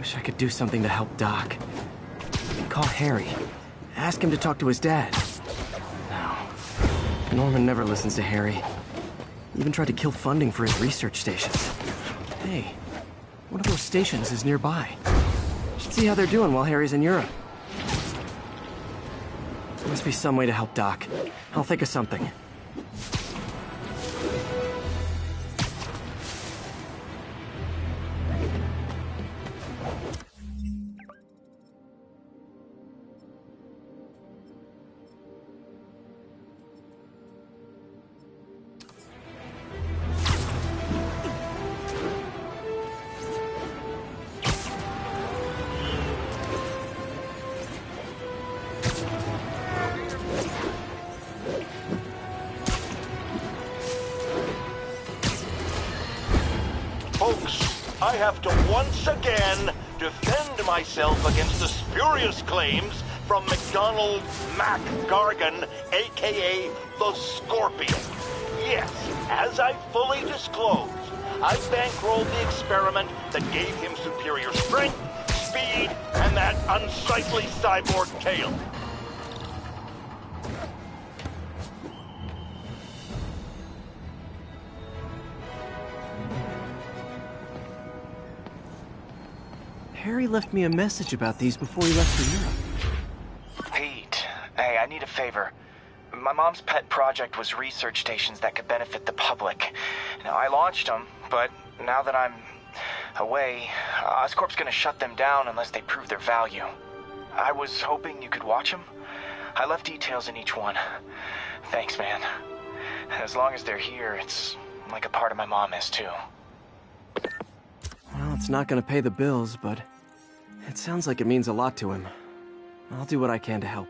Wish I could do something to help Doc. Call Harry. Ask him to talk to his dad. No. Norman never listens to Harry. Even tried to kill funding for his research stations. Hey, one of those stations is nearby. Should see how they're doing while Harry's in Europe. There must be some way to help Doc. I'll think of something. Folks, I have to once again defend myself against the spurious claims from McDonald Mac Gargan, aka the Scorpion. Yes, as I fully disclosed, I bankrolled the experiment that gave him superior strength, speed, and that unsightly cyborg tail. Harry left me a message about these before he left for Europe. Pete, hey, I need a favor. My mom's pet project was research stations that could benefit the public. Now, I launched them, but now that I'm away, Oscorp's gonna shut them down unless they prove their value. I was hoping you could watch them. I left details in each one. Thanks, man. As long as they're here, it's like a part of my mom is, too. Well, it's not gonna pay the bills, but it sounds like it means a lot to him. I'll do what I can to help.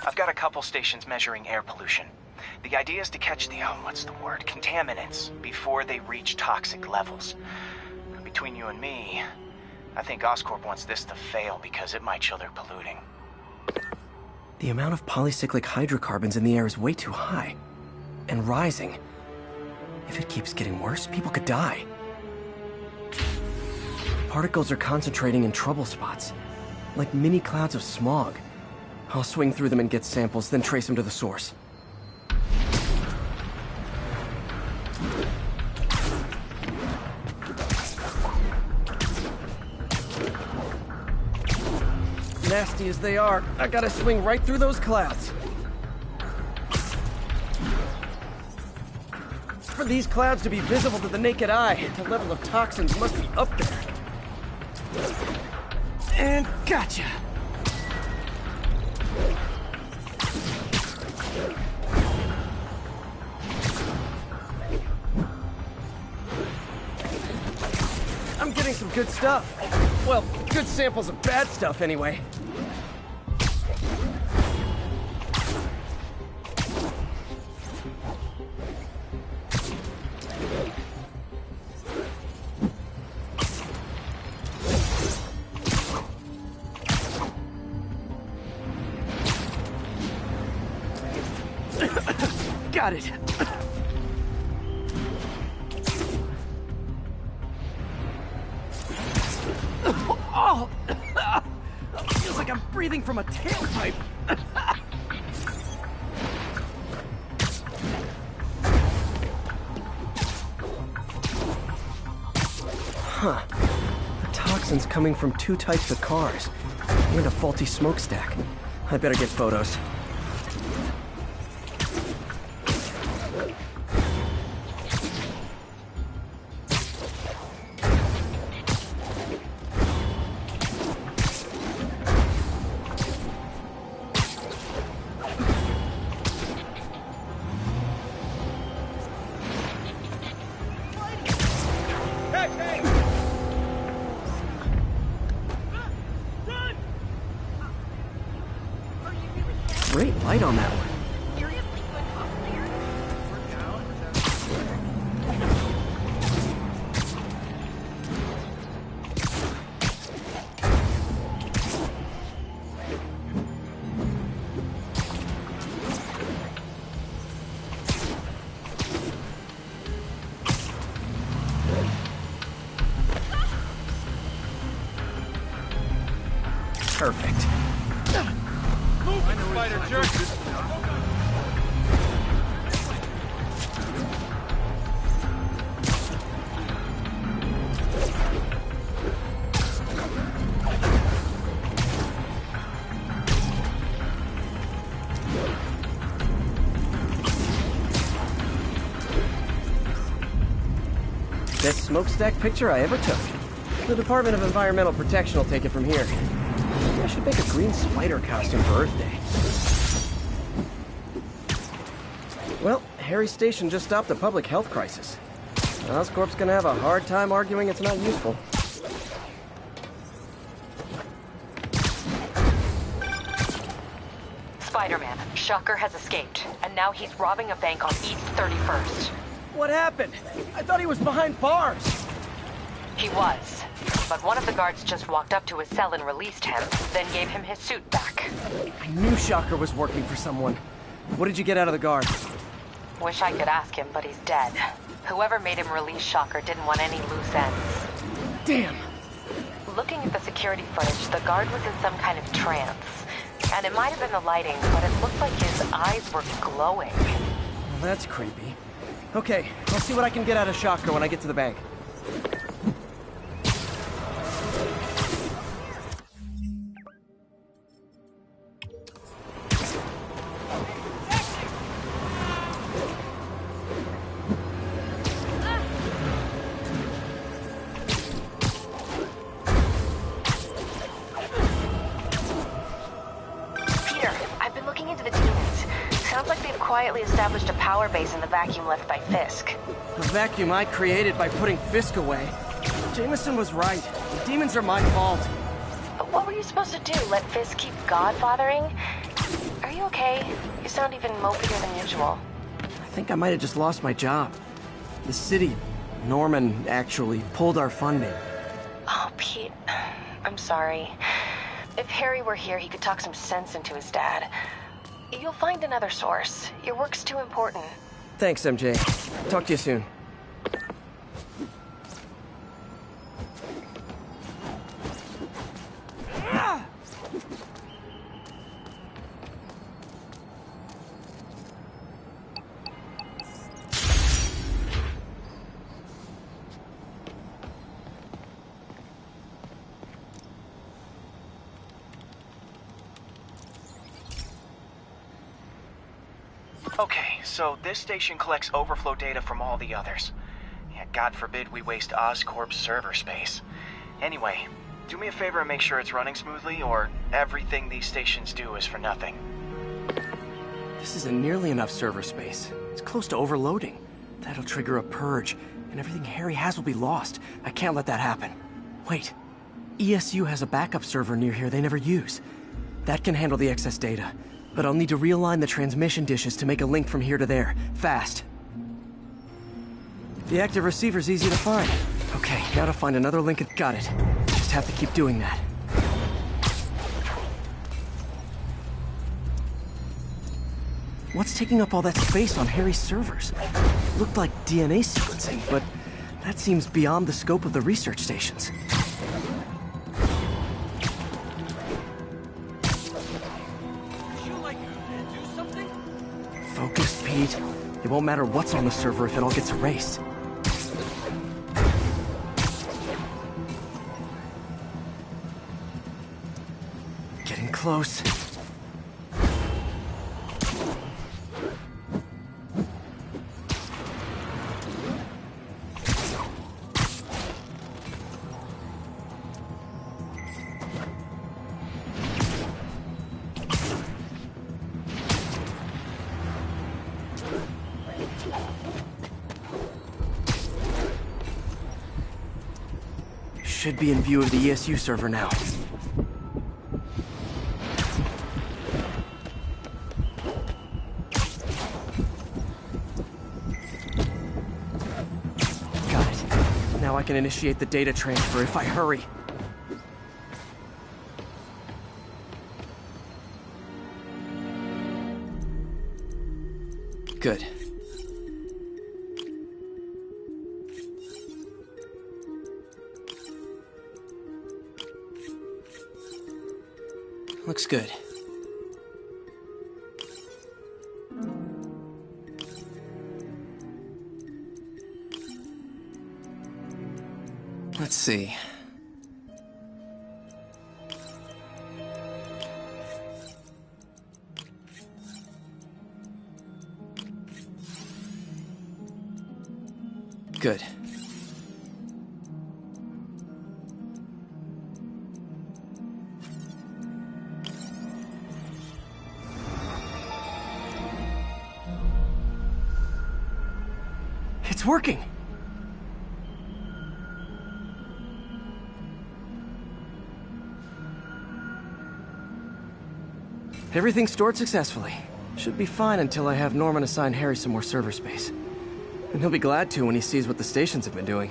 I've got a couple stations measuring air pollution. The idea is to catch the, contaminants before they reach toxic levels. Between you and me, I think Oscorp wants this to fail because it might show they're polluting. The amount of polycyclic hydrocarbons in the air is way too high. And rising. If it keeps getting worse, people could die. Particles are concentrating in trouble spots, like mini clouds of smog. I'll swing through them and get samples, then trace them to the source. Nasty as they are, I gotta swing right through those clouds. For these clouds to be visible to the naked eye, the level of toxins must be up there. And gotcha! I'm getting some good stuff. Well, good samples of bad stuff, anyway. Got it. Oh! Feels like I'm breathing from a tailpipe. Huh. The toxin's coming from two types of cars and a faulty smokestack. I better get photos. Great light on that one. Perfect. Spider jerk! Best smokestack picture I ever took. The Department of Environmental Protection will take it from here. Maybe I should make a green spider costume for Earth Day. Well, Harry's station just stopped a public health crisis. Oscorp's gonna have a hard time arguing it's not useful. Spiderman, Shocker has escaped, and now he's robbing a bank on East 31st. What happened? I thought he was behind bars. He was, but one of the guards just walked up to his cell and released him, then gave him his suit back. I knew Shocker was working for someone. What did you get out of the guard? Wish I could ask him, but he's dead. Whoever made him release Shocker didn't want any loose ends. Damn! Looking at the security footage, the guard was in some kind of trance. And it might have been the lighting, but it looked like his eyes were glowing. Well, that's creepy. Okay, I'll see what I can get out of Shocker when I get to the bank. Quietly established a power base in the vacuum left by Fisk. A vacuum I created by putting Fisk away. Jameson was right. The demons are my fault. But what were you supposed to do? Let Fisk keep godfathering? Are you okay? You sound even mopier than usual. I think I might have just lost my job. The city, Norman, actually, pulled our funding. Oh, Pete. I'm sorry. If Harry were here, he could talk some sense into his dad. You'll find another source. Your work's too important. Thanks, MJ. Talk to you soon. Okay, so this station collects overflow data from all the others. Yeah, God forbid we waste Oscorp's server space. Anyway, do me a favor and make sure it's running smoothly, or everything these stations do is for nothing. This isn't nearly enough server space. It's close to overloading. That'll trigger a purge, and everything Harry has will be lost. I can't let that happen. Wait. ESU has a backup server near here they never use. That can handle the excess data. But I'll need to realign the transmission dishes to make a link from here to there, fast. The active receiver's easy to find. Okay, now to find another link. Got it. Just have to keep doing that. What's taking up all that space on Harry's servers? Looked like DNA sequencing, but that seems beyond the scope of the research stations. Focus, Pete. It won't matter what's on the server if it all gets erased. Getting close. Should be in view of the ESU server now. Got it. Now I can initiate the data transfer if I hurry. Good. Looks good. Let's see. Good. It's working! Everything's stored successfully. Should be fine until I have Norman assign Harry some more server space. And he'll be glad to when he sees what the stations have been doing.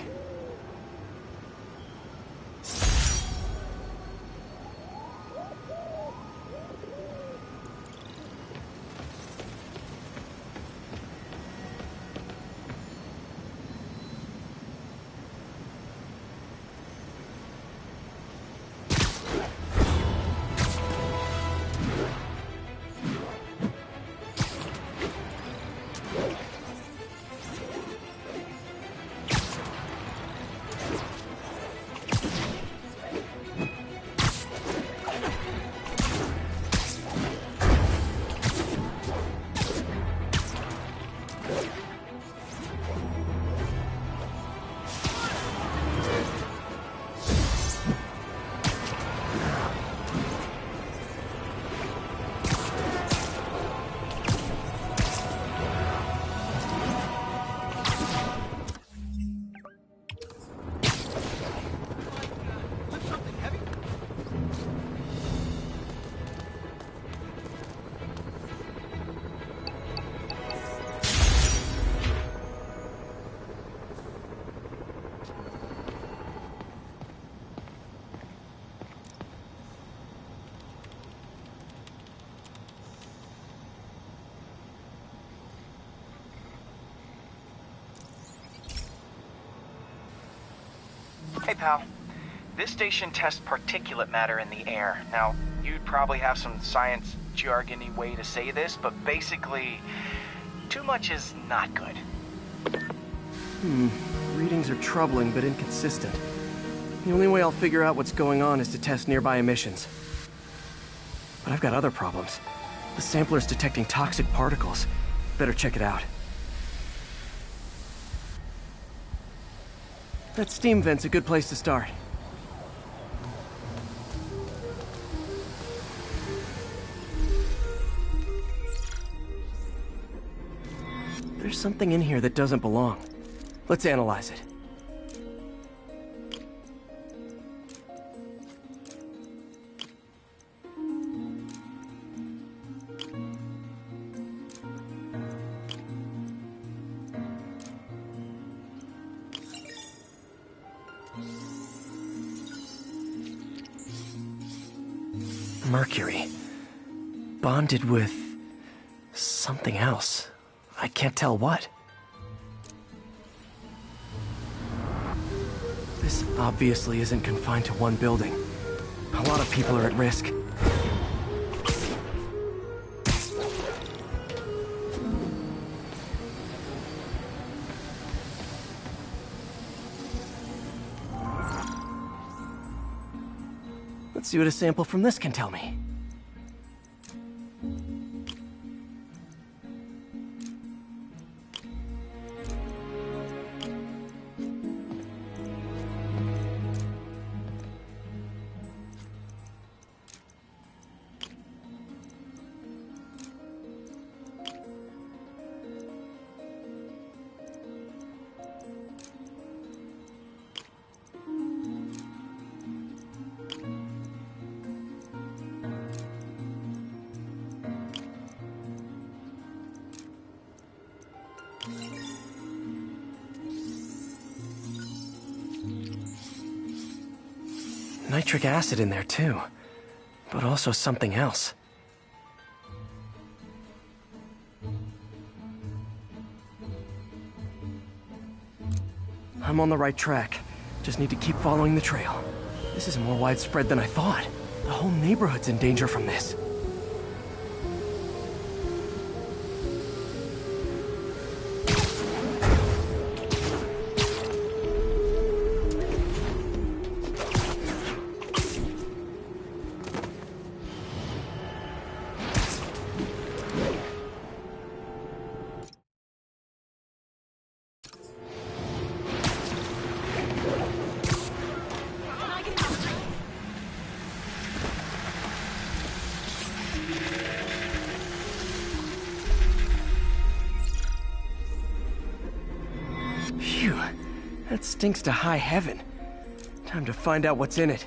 Hey, pal. This station tests particulate matter in the air. Now, you'd probably have some science jargony way to say this, but basically, too much is not good. Readings are troubling but inconsistent. The only way I'll figure out what's going on is to test nearby emissions. But I've got other problems. The sampler's detecting toxic particles. Better check it out. That steam vent's a good place to start. There's something in here that doesn't belong. Let's analyze it. Mercury. Bonded with something else. I can't tell what. This obviously isn't confined to one building. A lot of people are at risk. Let's see what a sample from this can tell me. Nitric acid in there too, but also something else. I'm on the right track. Just need to keep following the trail. This is more widespread than I thought. The whole neighborhood's in danger from this. Phew, that stinks to high heaven. Time to find out what's in it.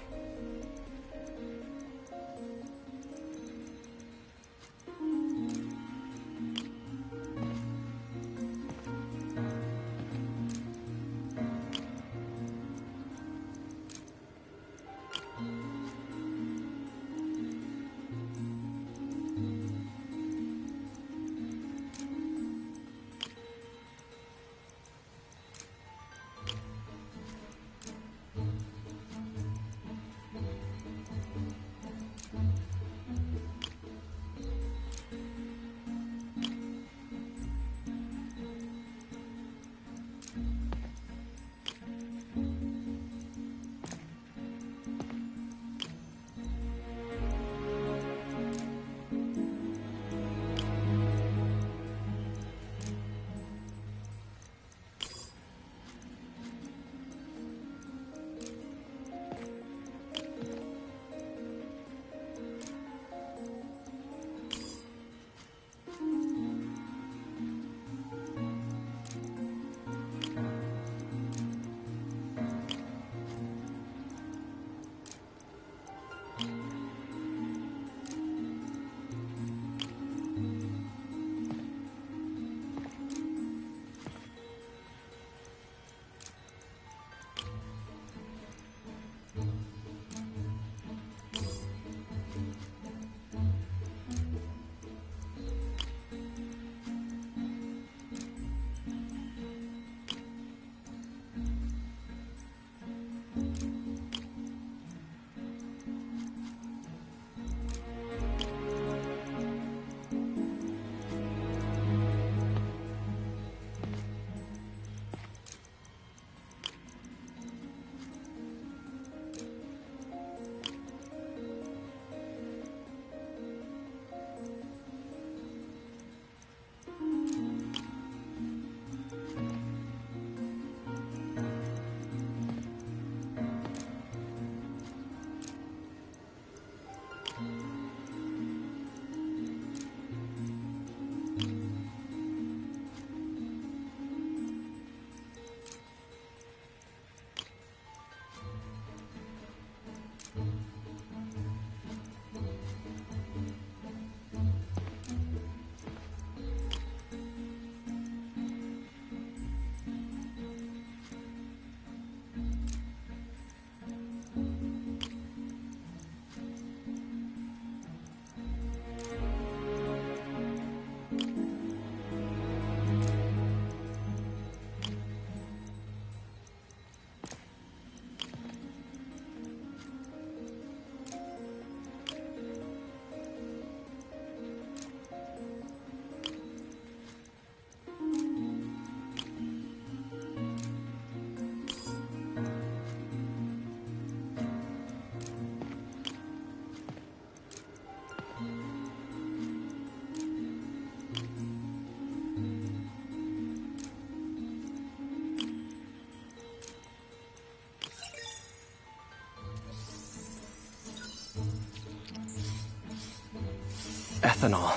Ethanol.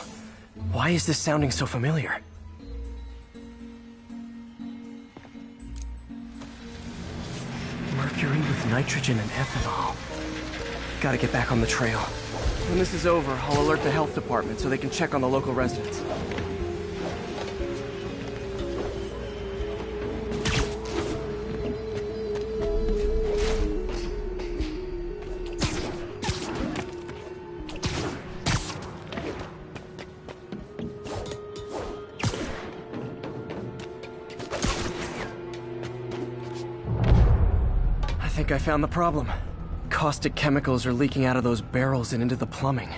Why is this sounding so familiar? Mercury with nitrogen and ethanol. Gotta get back on the trail. When this is over, I'll alert the health department so they can check on the local residents. I think I found the problem. caustic chemicals are leaking out of those barrels and into the plumbing.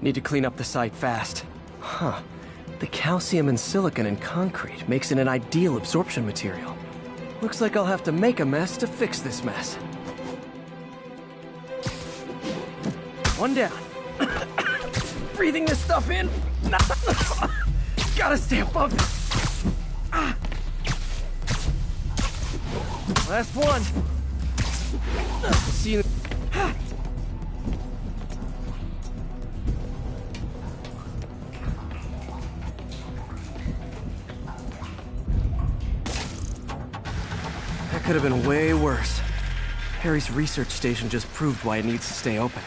Need to clean up the site fast. Huh. The calcium and silicon in concrete makes it an ideal absorption material. Looks like I'll have to make a mess to fix this mess. One down. Breathing this stuff in. Gotta stay above it. Last one. See you. That could have been way worse. Harry's research station just proved why it needs to stay open.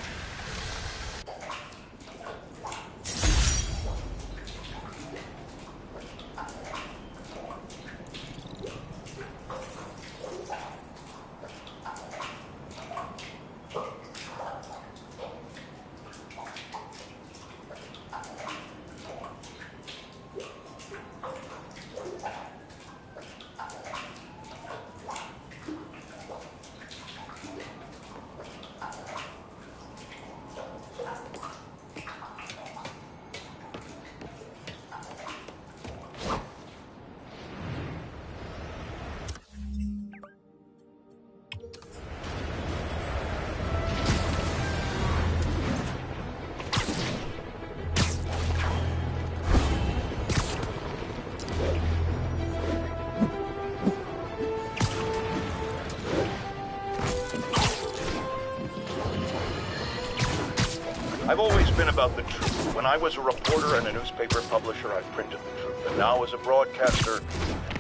I've always been about the truth. When I was a reporter and a newspaper publisher, I printed the truth. And now as a broadcaster,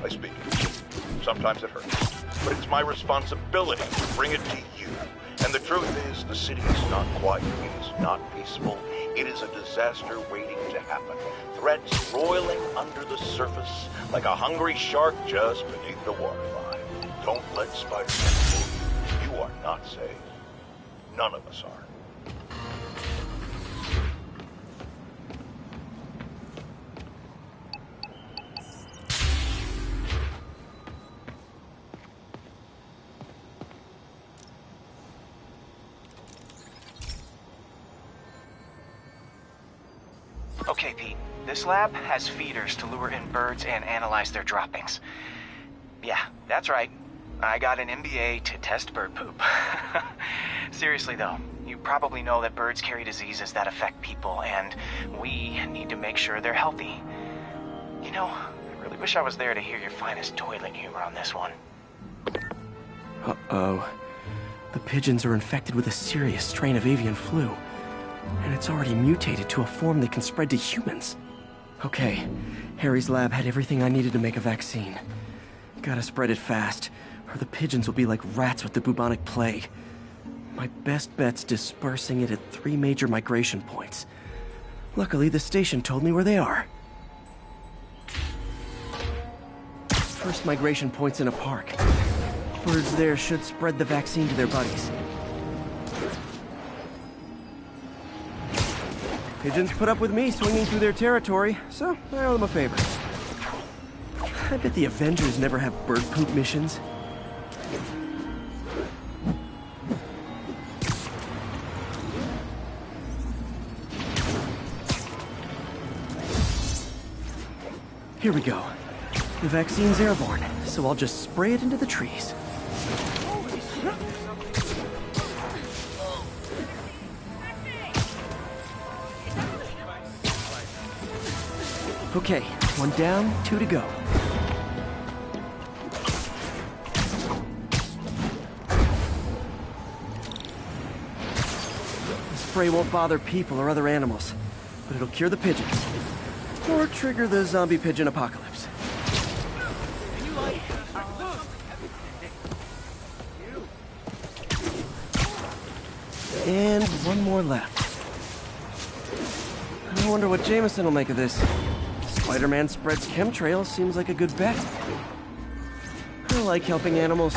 I speak it. Sometimes it hurts. But it's my responsibility to bring it to you. And the truth is, the city is not quiet. It is not peaceful. It is a disaster waiting to happen. Threats roiling under the surface like a hungry shark just beneath the waterline. Don't let Spiderman fool you. You are not safe. None of us are. Okay, Pete. This lab has feeders to lure in birds and analyze their droppings. Yeah, that's right. I got an MBA to test bird poop. Seriously though, you probably know that birds carry diseases that affect people, and we need to make sure they're healthy. You know, I really wish I was there to hear your finest toilet humor on this one. Uh-oh. The pigeons are infected with a serious strain of avian flu. And it's already mutated to a form that can spread to humans. Okay, Harry's lab had everything I needed to make a vaccine. Gotta spread it fast, or the pigeons will be like rats with the bubonic plague. My best bet's dispersing it at 3 major migration points. Luckily, the station told me where they are. First migration point's in a park. Birds there should spread the vaccine to their buddies. Pigeons put up with me swinging through their territory, so I owe them a favor. I bet the Avengers never have bird poop missions. Here we go. The vaccine's airborne, so I'll just spray it into the trees. Okay, 1 down, 2 to go. The spray won't bother people or other animals, but it'll cure the pigeons. Or trigger the zombie pigeon apocalypse. And 1 more left. I wonder what Jameson will make of this. Spider-Man spreads chemtrails seems like a good bet. I like helping animals.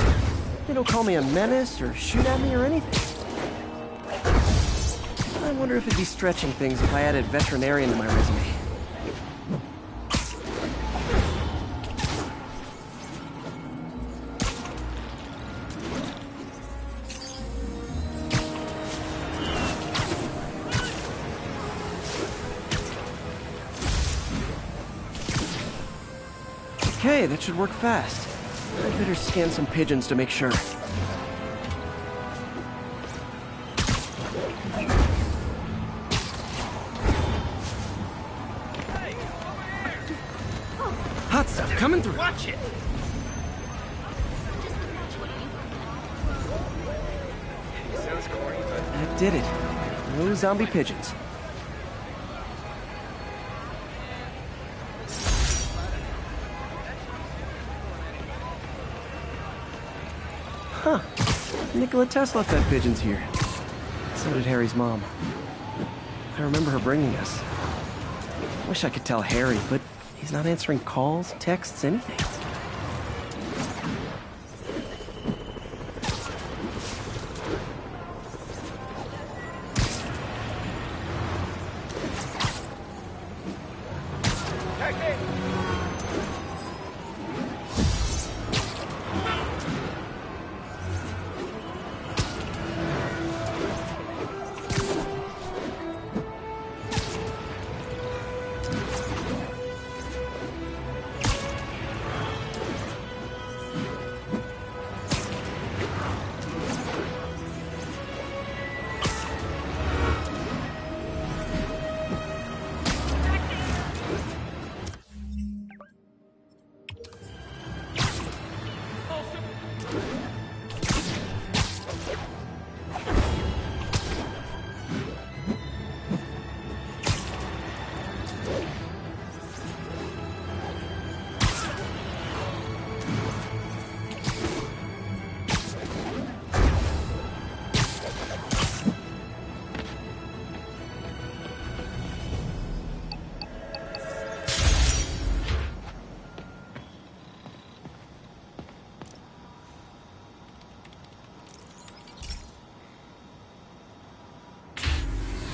They don't call me a menace or shoot at me or anything. I wonder if it'd be stretching things if I added veterinarian to my resume. Okay, that should work fast. I'd better scan some pigeons to make sure. Hot stuff coming through. Watch it! That did it. No zombie pigeons. Huh. Nikola Tesla fed pigeons here. So did Harry's mom. I remember her bringing us. Wish I could tell Harry, but he's not answering calls, texts, anything.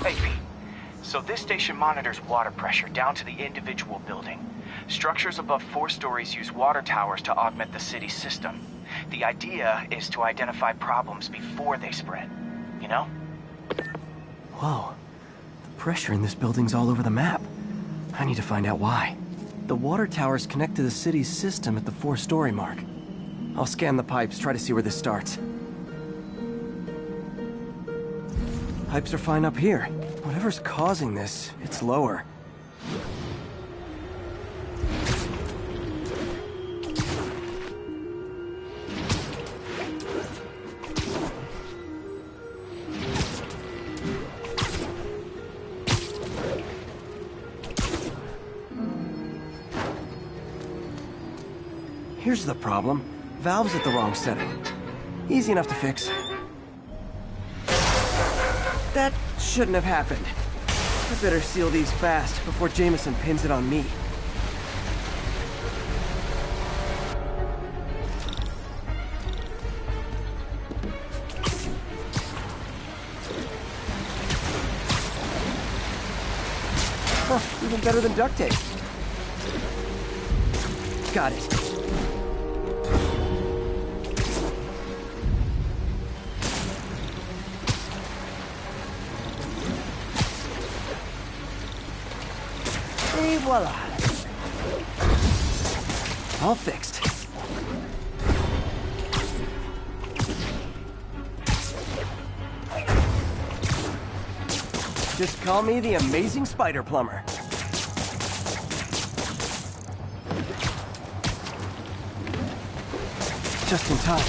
Hey, Pete. So this station monitors water pressure down to the individual building. Structures above 4 stories use water towers to augment the city's system. The idea is to identify problems before they spread, you know? Whoa. The pressure in this building's all over the map. I need to find out why. The water towers connect to the city's system at the 4-story mark. I'll scan the pipes, try to see where this starts. Pipes are fine up here. Whatever's causing this, it's lower. Here's the problem. Valve's at the wrong setting. Easy enough to fix. That shouldn't have happened. I better seal these fast before Jameson pins it on me. Huh, even better than duct tape. Got it. Et voila. All fixed. Just call me the amazing spider plumber. Just in time.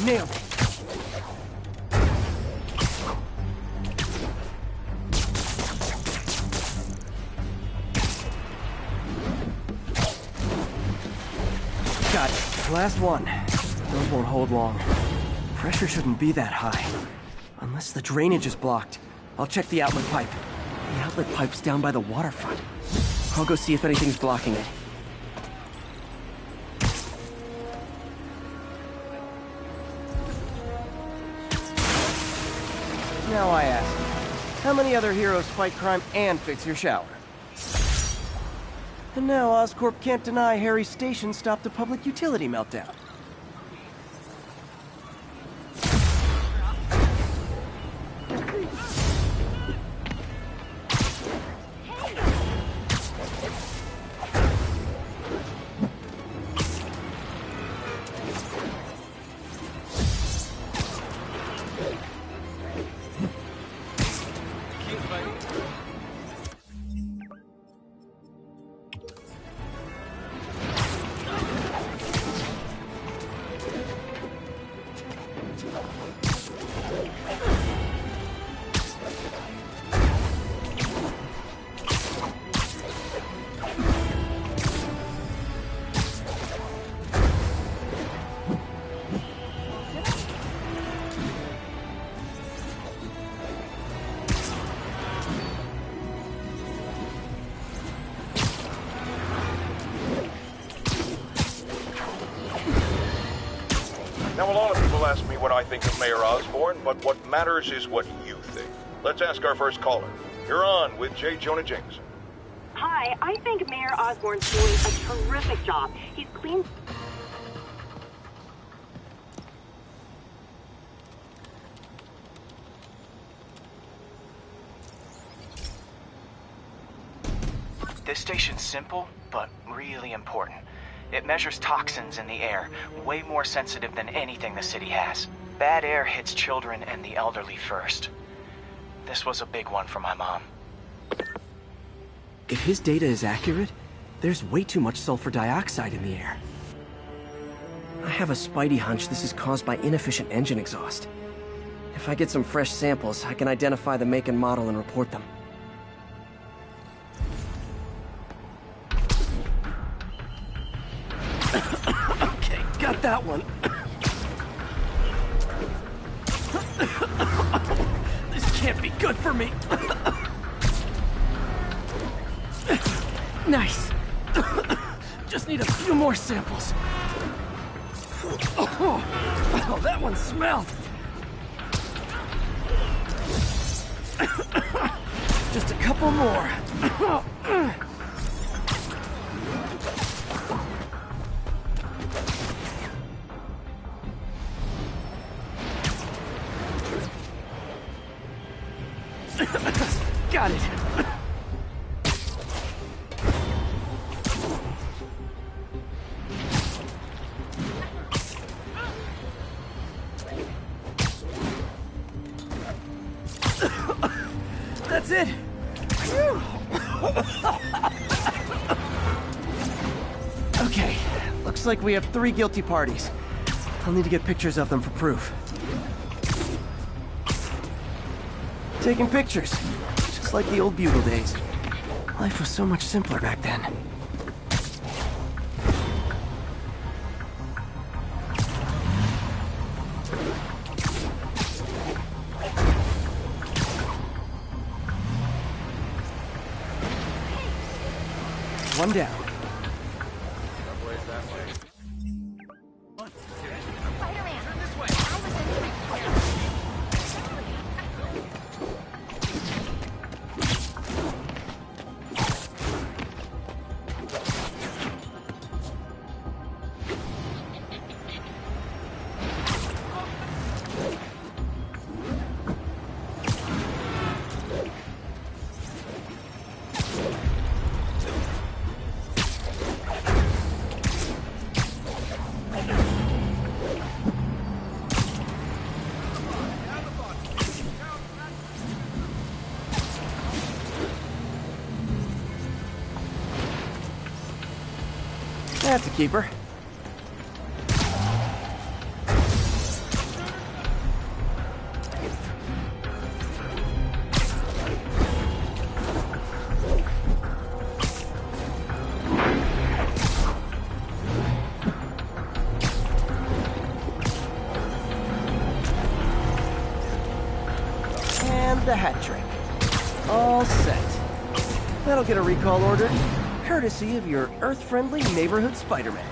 Nailed it. Got it. Last one. Those won't hold long. Pressure shouldn't be that high. Unless the drainage is blocked. I'll check the outlet pipe. The outlet pipe's down by the waterfront. I'll go see if anything's blocking it. Now I ask, how many other heroes fight crime and fix your shower? And now Oscorp can't deny Harry's station stopped a public utility meltdown. Now, a lot of people ask me what I think of Mayor Osborn, but what matters is what you think. Let's ask our first caller. You're on with J. Jonah Jameson. Hi, I think Mayor Osborn's doing a terrific job. He's cleaned... This station's simple, but really important. It measures toxins in the air, way more sensitive than anything the city has. Bad air hits children and the elderly first. This was a big one for my mom. If his data is accurate, there's way too much sulfur dioxide in the air. I have a spidey hunch this is caused by inefficient engine exhaust. If I get some fresh samples, I can identify the make and model and report them. Okay, got that one. This can't be good for me. Nice. Just need a few more samples. Oh, that one smelled. Just a couple more. Got it. That's it. Okay, looks like we have 3 guilty parties. I'll need to get pictures of them for proof. Taking pictures, just like the old Bugle days. Life was so much simpler back then. One down. Spider-Man! This way! That's a keeper. And the hat trick. All set. That'll get a recall order, courtesy of your Earth-friendly neighborhood Spider-Man.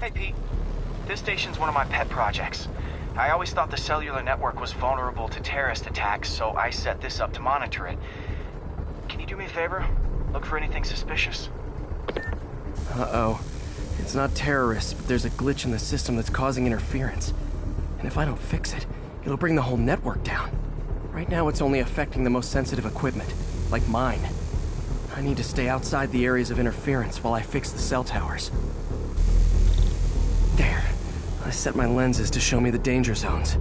Hey, Pete. This station's one of my pet projects. I always thought the cellular network was vulnerable to terrorist attacks, so I set this up to monitor it. Can you do me a favor? Look for anything suspicious? Uh-oh. It's not terrorists, but there's a glitch in the system that's causing interference. And if I don't fix it, it'll bring the whole network down. Right now, it's only affecting the most sensitive equipment, like mine. I need to stay outside the areas of interference while I fix the cell towers. There. I set my lenses to show me the danger zones.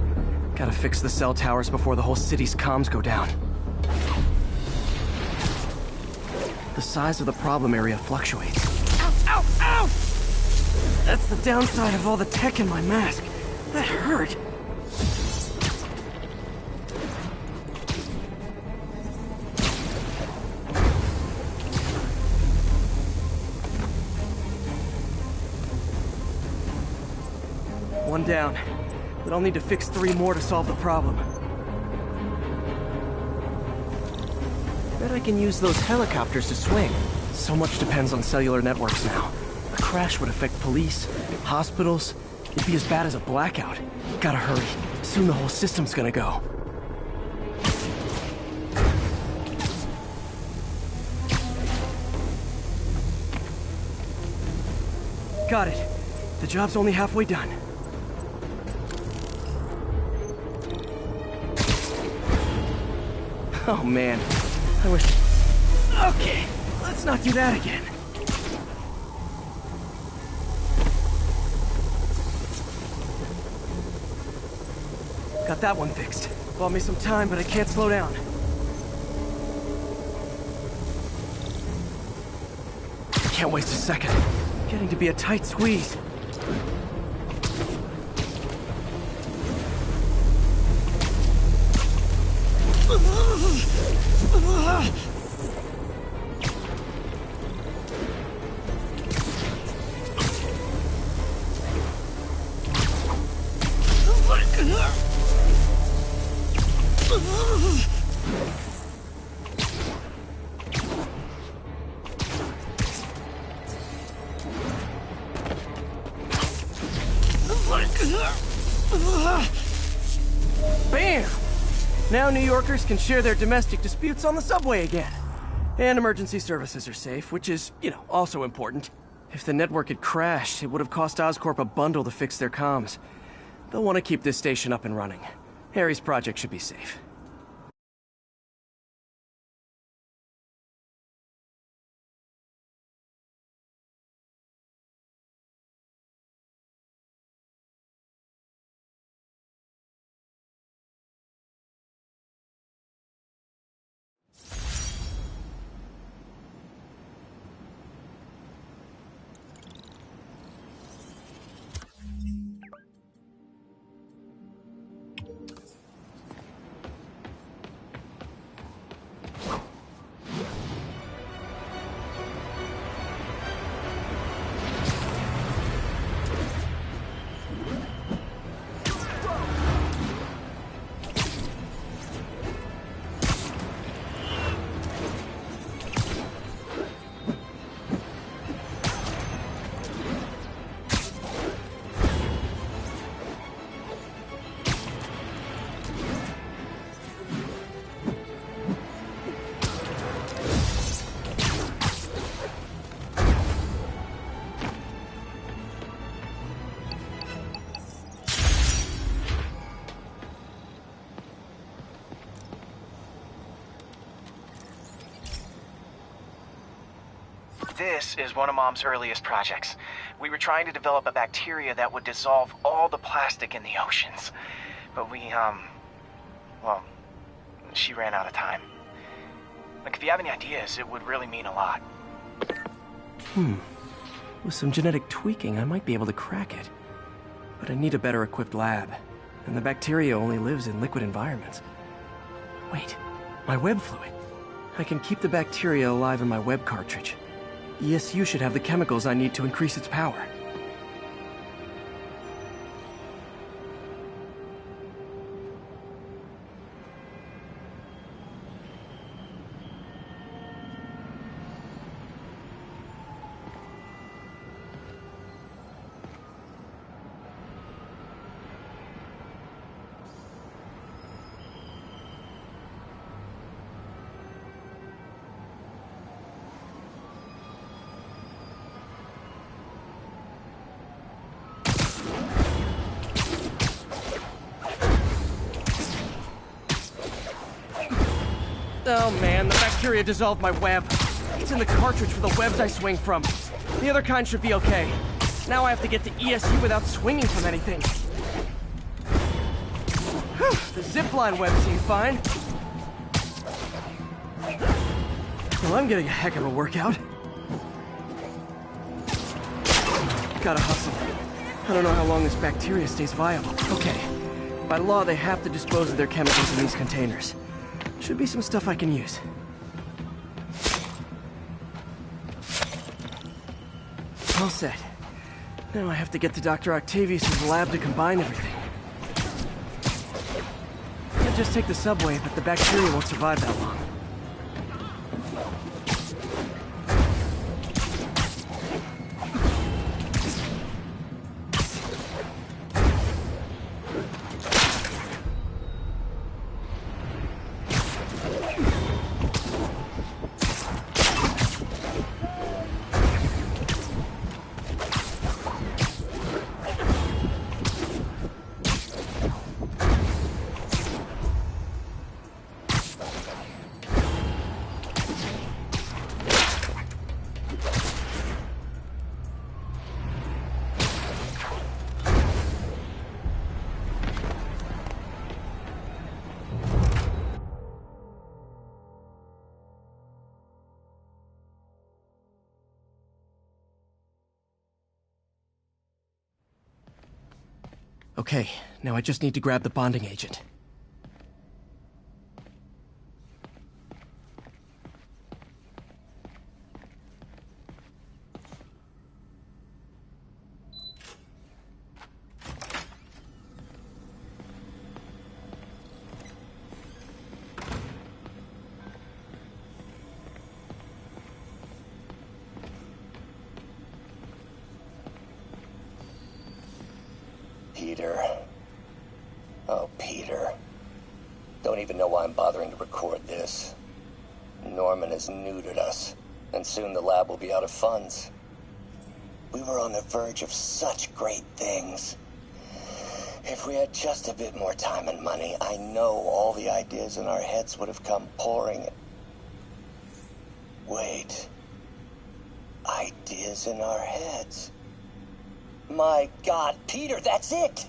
Gotta fix the cell towers before the whole city's comms go down. The size of the problem area fluctuates. Ow, ow, ow! That's the downside of all the tech in my mask. That hurt. One down, but I'll need to fix 3 more to solve the problem. Bet I can use those helicopters to swing. So much depends on cellular networks now. A crash would affect police, hospitals. It'd be as bad as a blackout. Gotta hurry. Soon the whole system's gonna go. Got it. The job's only halfway done. Oh man, I wish... Okay, let's not do that again. Got that one fixed. Bought me some time, but I can't slow down. Can't waste a second. Getting to be a tight squeeze. Bam! Now New Yorkers can share their domestic disputes on the subway again. And emergency services are safe, which is, also important. If the network had crashed, it would have cost Oscorp a bundle to fix their comms. They'll want to keep this station up and running. Harry's project should be safe. This is one of Mom's earliest projects. We were trying to develop a bacteria that would dissolve all the plastic in the oceans. But well, she ran out of time. Like, if you have any ideas, it would really mean a lot. With some genetic tweaking, I might be able to crack it. But I need a better equipped lab. And the bacteria only lives in liquid environments. Wait, my web fluid. I can keep the bacteria alive in my web cartridge. ESU should have the chemicals I need to increase its power. Oh man, the bacteria dissolved my web. It's in the cartridge for the webs I swing from. The other kind should be okay. Now I have to get to ESU without swinging from anything. Whew, the zipline web seemed fine. Well, I'm getting a heck of a workout. Gotta hustle. I don't know how long this bacteria stays viable. Okay. By law, they have to dispose of their chemicals in these containers. Should be some stuff I can use. All set. Now I have to get to Dr. Octavius' lab to combine everything. I'll just take the subway, but the bacteria won't survive that long. Okay, now I just need to grab the bonding agent. Peter. Oh, Peter. Don't even know why I'm bothering to record this. Norman has neutered us, and soon the lab will be out of funds. We were on the verge of such great things. If we had just a bit more time and money, I know all the ideas in our heads would have come pouring. Wait. Ideas in our heads? My God, Peter, that's it!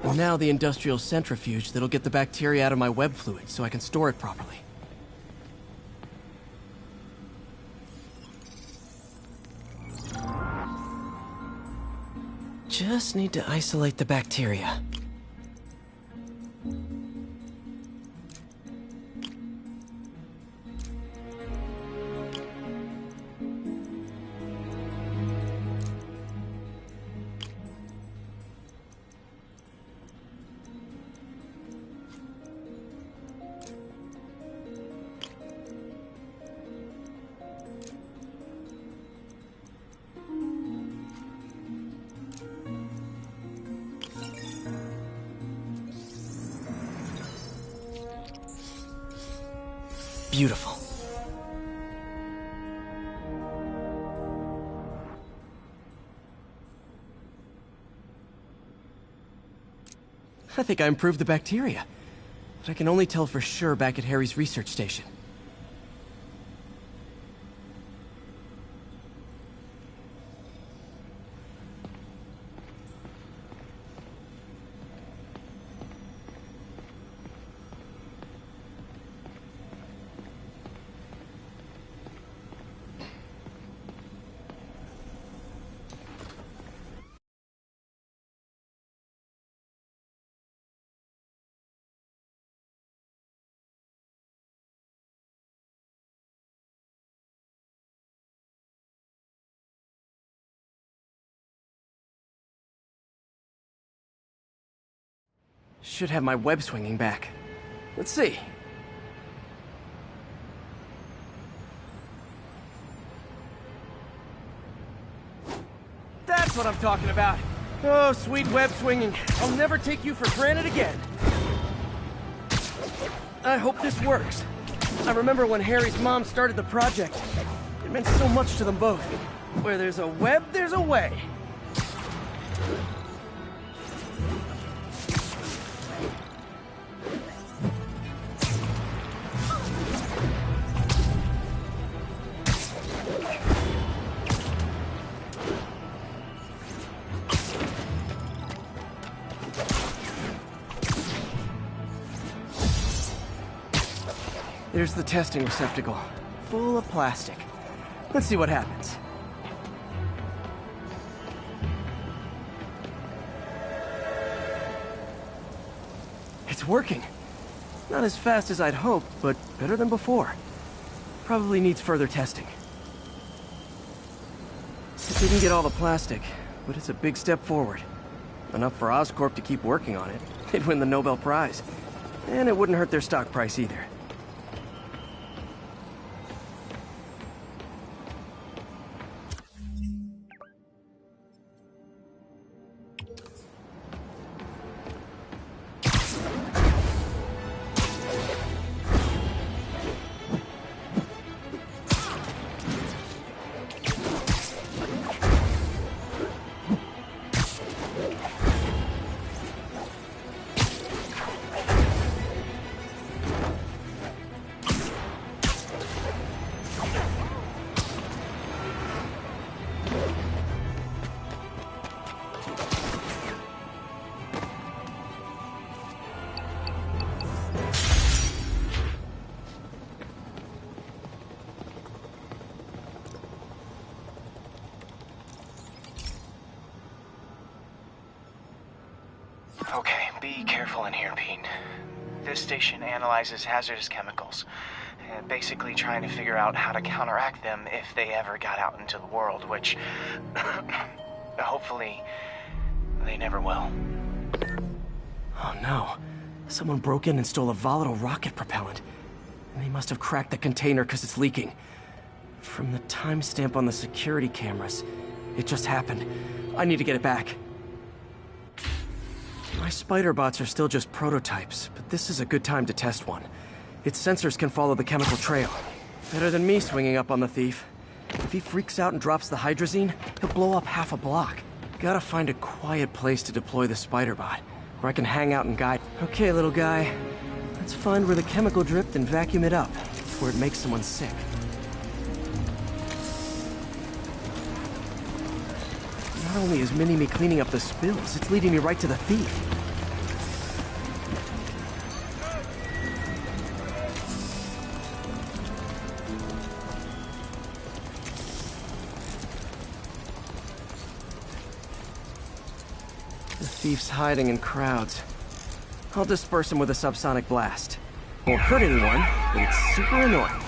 And now the industrial centrifuge that'll get the bacteria out of my web fluid so I can store it properly. Just need to isolate the bacteria. Beautiful. I think I improved the bacteria, but I can only tell for sure back at Harry's research station. Should have my web swinging back. Let's see. That's what I'm talking about. Oh, sweet web swinging. I'll never take you for granted again. I hope this works. I remember when Harry's mom started the project. It meant so much to them both. Where there's a web, there's a way. There's the testing receptacle, full of plastic. Let's see what happens. It's working. Not as fast as I'd hoped, but better than before. Probably needs further testing. It didn't get all the plastic, but it's a big step forward. Enough for Oscorp to keep working on it. They'd win the Nobel Prize. And it wouldn't hurt their stock price either. Okay, be careful in here, Pete. This station analyzes hazardous chemicals, basically trying to figure out how to counteract them if they ever got out into the world, which hopefully they never will. Oh no. Someone broke in and stole a volatile rocket propellant. And they must have cracked the container because it's leaking. From the timestamp on the security cameras, it just happened. I need to get it back. My spider bots are still just prototypes, but this is a good time to test one. Its sensors can follow the chemical trail. Better than me swinging up on the thief. If he freaks out and drops the hydrazine, he'll blow up half a block. Gotta find a quiet place to deploy the spider bot, where I can hang out and guide. Okay, little guy. Let's find where the chemical dripped and vacuum it up, before it makes someone sick. Not only is Mini-Me cleaning up the spills, it's leading me right to the thief. The thief's hiding in crowds. I'll disperse him with a subsonic blast. Won't hurt anyone, but it's super annoying.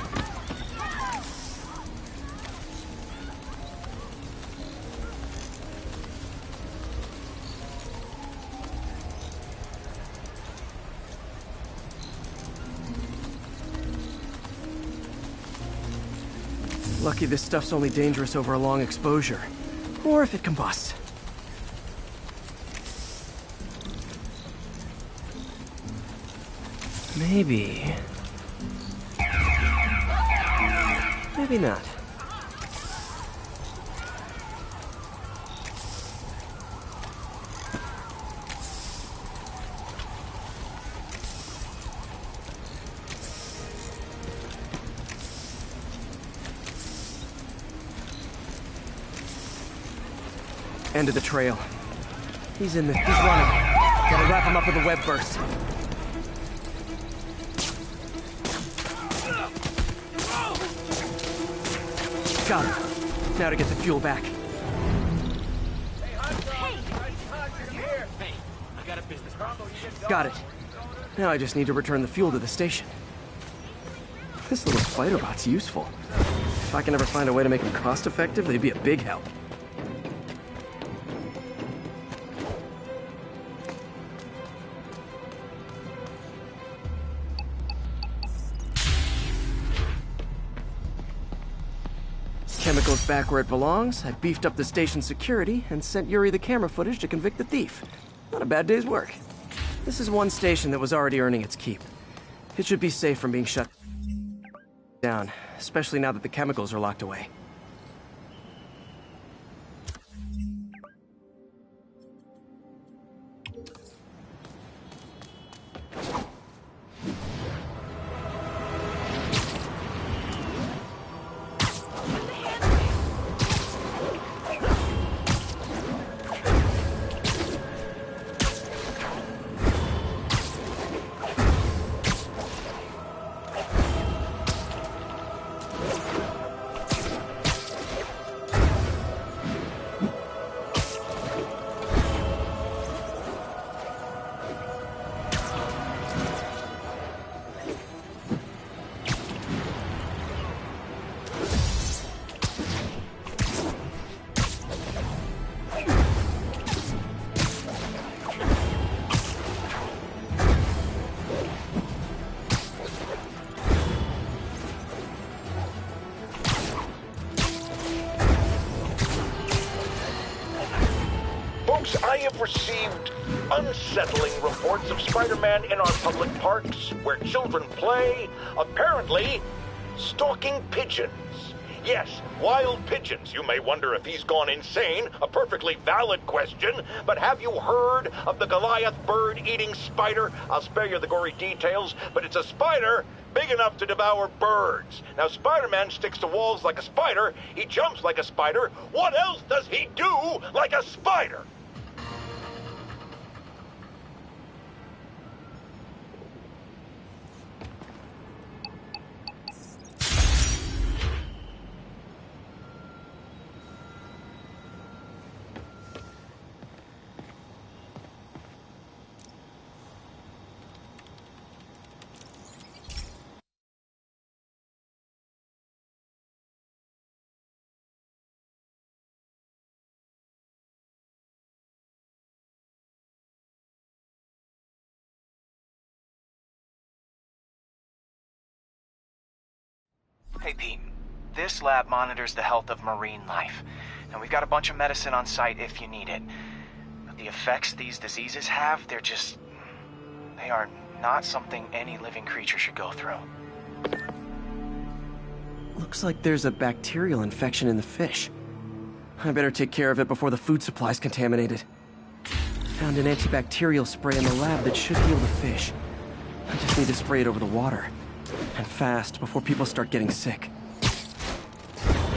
Lucky this stuff's only dangerous over a long exposure. Or if it combusts. Maybe... maybe not. End of the trail. He's in the... he's running. Gotta wrap him up with a web burst. Got him. Now to get the fuel back. Got it. Now I just need to return the fuel to the station. This little spider bot's useful. If I can ever find a way to make them cost-effective, they'd be a big help. Chemicals back where it belongs. I beefed up the station security and sent Yuri the camera footage to convict the thief. Not a bad day's work. This is one station that was already earning its keep. It should be safe from being shut. down, especially now that the chemicals are locked away. I have received unsettling reports of Spider-Man in our public parks, where children play, apparently stalking pigeons. Yes, wild pigeons. You may wonder if he's gone insane, a perfectly valid question, but have you heard of the Goliath bird-eating spider? I'll spare you the gory details, but it's a spider big enough to devour birds. Now, Spider-Man sticks to walls like a spider, he jumps like a spider. What else does he do like a spider? Hey, Pete. This lab monitors the health of marine life. And we've got a bunch of medicine on site if you need it. But the effects these diseases have, they are not something any living creature should go through. Looks like there's a bacterial infection in the fish. I better take care of it before the food supply's contaminated. Found an antibacterial spray in the lab that should heal the fish. I just need to spray it over the water. And fast, before people start getting sick.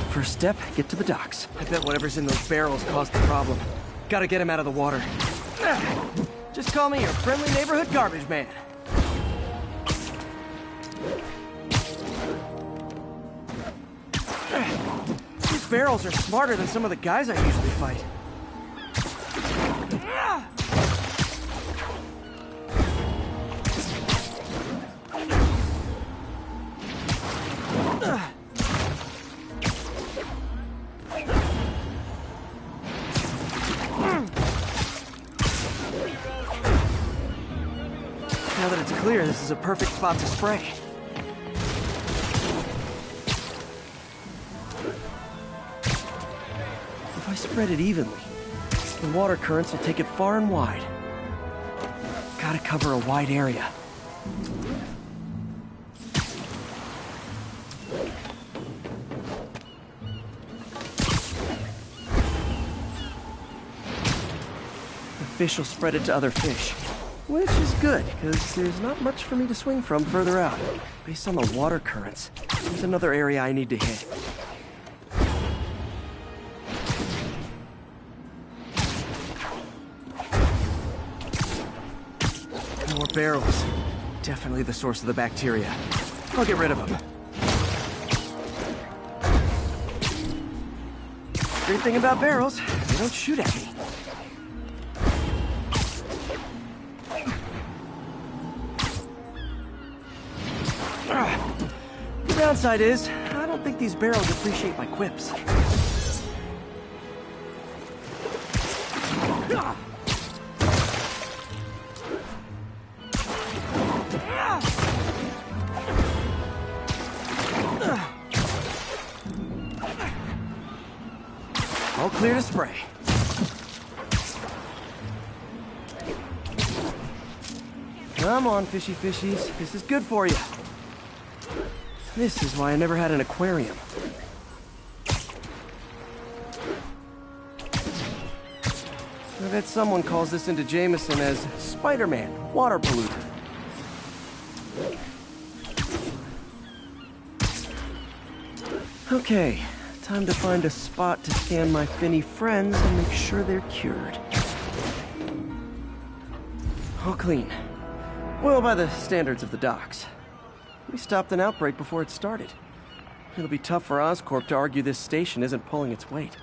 First step, get to the docks. I bet whatever's in those barrels caused the problem. Gotta get him out of the water. Just call me your friendly neighborhood garbage man. These barrels are smarter than some of the guys I usually fight. Now that it's clear, this is a perfect spot to spray. If I spread it evenly, the water currents will take it far and wide. Gotta cover a wide area. The fish will spread it to other fish. Which is good, because there's not much for me to swing from further out. Based on the water currents, there's another area I need to hit. More barrels. Definitely the source of the bacteria. I'll get rid of them. Great thing about barrels, they don't shoot at me. The downside is, I don't think these barrels appreciate my quips. All clear to spray. Come on, fishy fishies. This is good for you. This is why I never had an aquarium. I bet someone calls this into Jameson as Spiderman, water polluter. Okay, time to find a spot to scan my finny friends and make sure they're cured. All clean. Well, by the standards of the docks. We stopped an outbreak before it started. It'll be tough for Oscorp to argue this station isn't pulling its weight.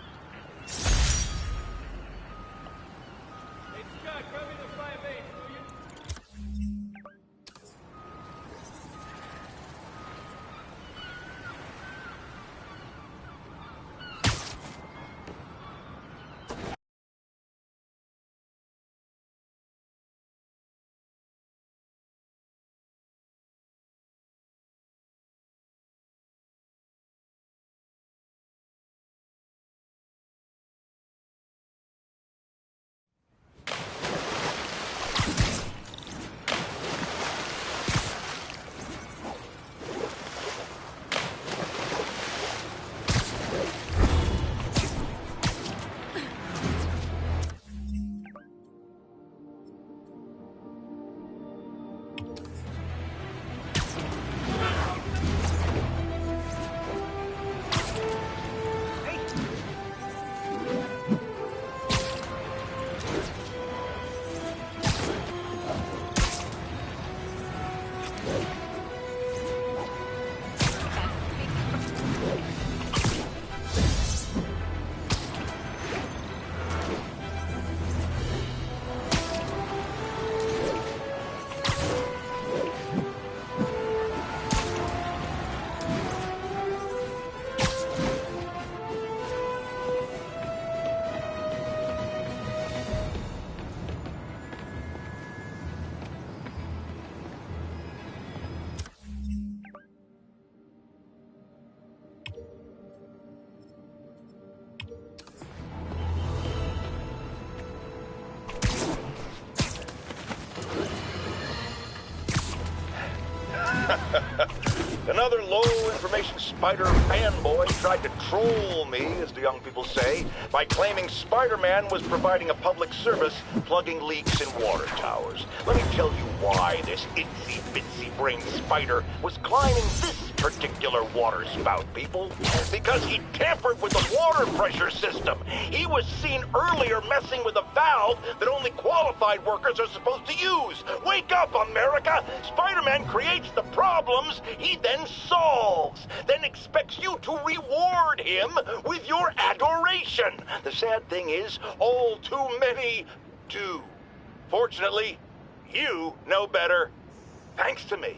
Another low-information Spider fanboy tried to troll me, as the young people say, by claiming Spider-Man was providing a public service plugging leaks in water towers. Let me tell you why this itsy-bitsy-brain spider was climbing this particular water spout, people. Because he tampered with the water pressure system. He was seen earlier messing with a valve that only qualified workers are supposed to use. Wake up, America! Spider-Man creates the problems he then solves, then expects you to reward him with your adoration. The sad thing is, all too many do. Fortunately, you know better, thanks to me.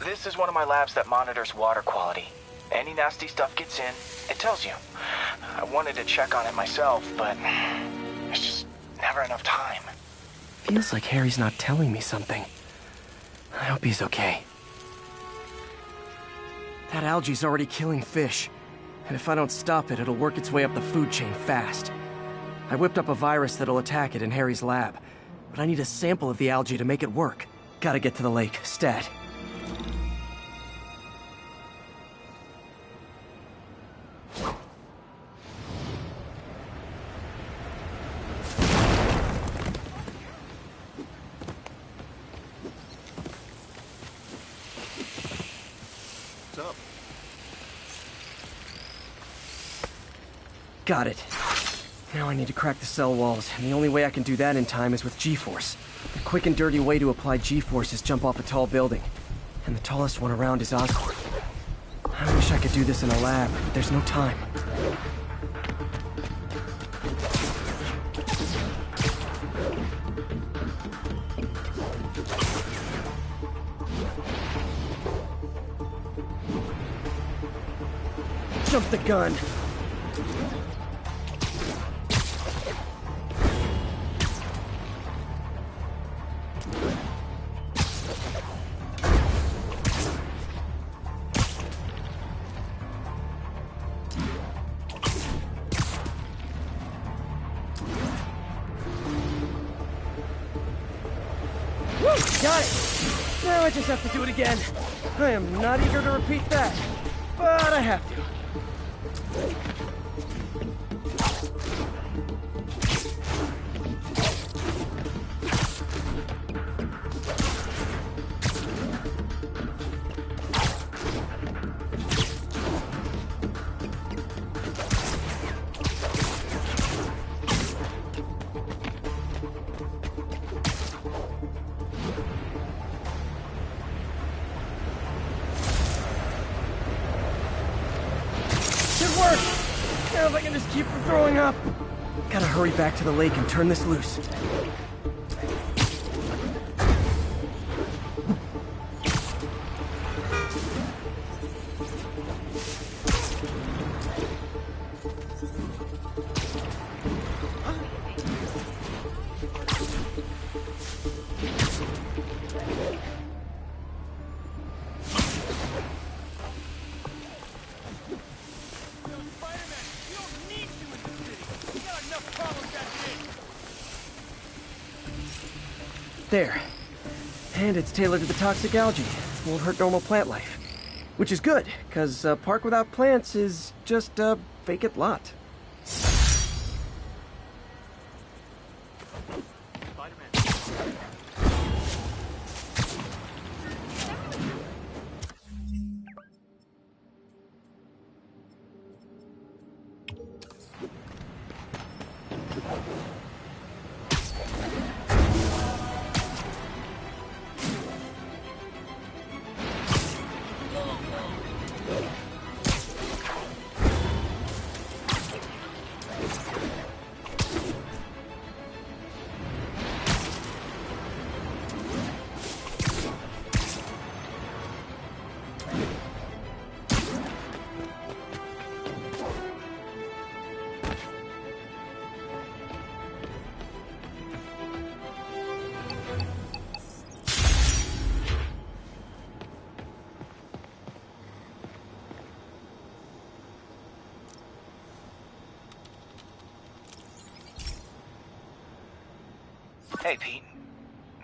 This is one of my labs that monitors water quality. Any nasty stuff gets in, it tells you. I wanted to check on it myself, but there's just never enough time. Feels like Harry's not telling me something. I hope he's okay. That algae's already killing fish, and if I don't stop it, it'll work its way up the food chain fast. I whipped up a virus that'll attack it in Harry's lab, but I need a sample of the algae to make it work. Gotta get to the lake, stat. Got it. Now I need to crack the cell walls, and the only way I can do that in time is with G-Force. The quick and dirty way to apply G-Force is jump off a tall building. And the tallest one around is Oscorp. I wish I could do this in a lab, but there's no time. Jump the gun! Got it! Now I just have to do it again. I am not eager to repeat that, but I have to. Now if I can just keep from throwing up. Gotta hurry back to the lake and turn this loose. There. And it's tailored to the toxic algae. Won't hurt normal plant life. Which is good, because a park without plants is just a vacant lot. Hey, Pete.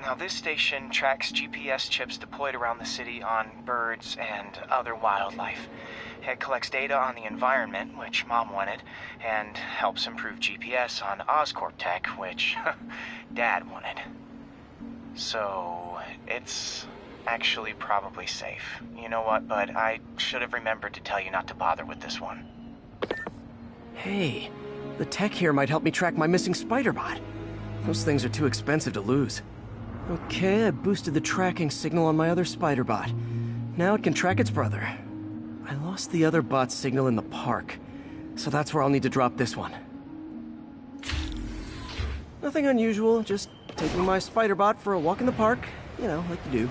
Now, this station tracks GPS chips deployed around the city on birds and other wildlife. It collects data on the environment, which Mom wanted, and helps improve GPS on Oscorp tech, which Dad wanted. So, it's actually probably safe. You know what, bud? I should have remembered to tell you not to bother with this one. Hey, the tech here might help me track my missing Spiderbot. Those things are too expensive to lose. Okay, I boosted the tracking signal on my other Spiderbot. Now it can track its brother. I lost the other bot's signal in the park, so that's where I'll need to drop this one. Nothing unusual, just taking my Spiderbot for a walk in the park. You know, like you do.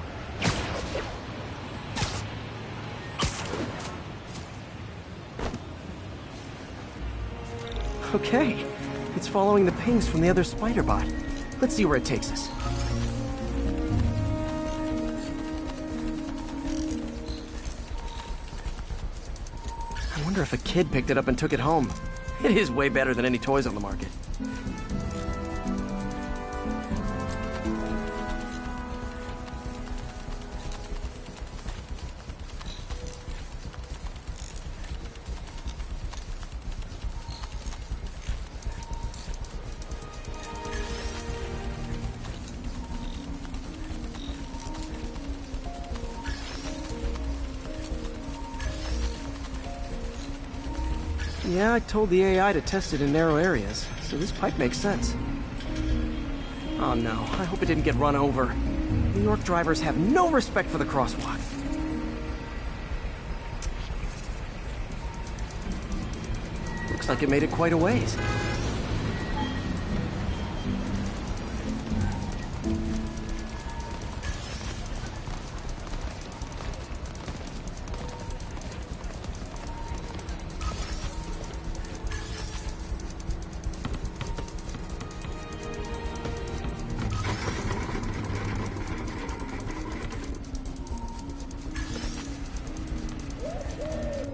Okay, it's following the pings from the other Spiderbot. Let's see where it takes us. I wonder if a kid picked it up and took it home. It is way better than any toys on the market. Yeah, I told the AI to test it in narrow areas, so this pipe makes sense. Oh no, I hope it didn't get run over. New York drivers have no respect for the crosswalk. Looks like it made it quite a ways.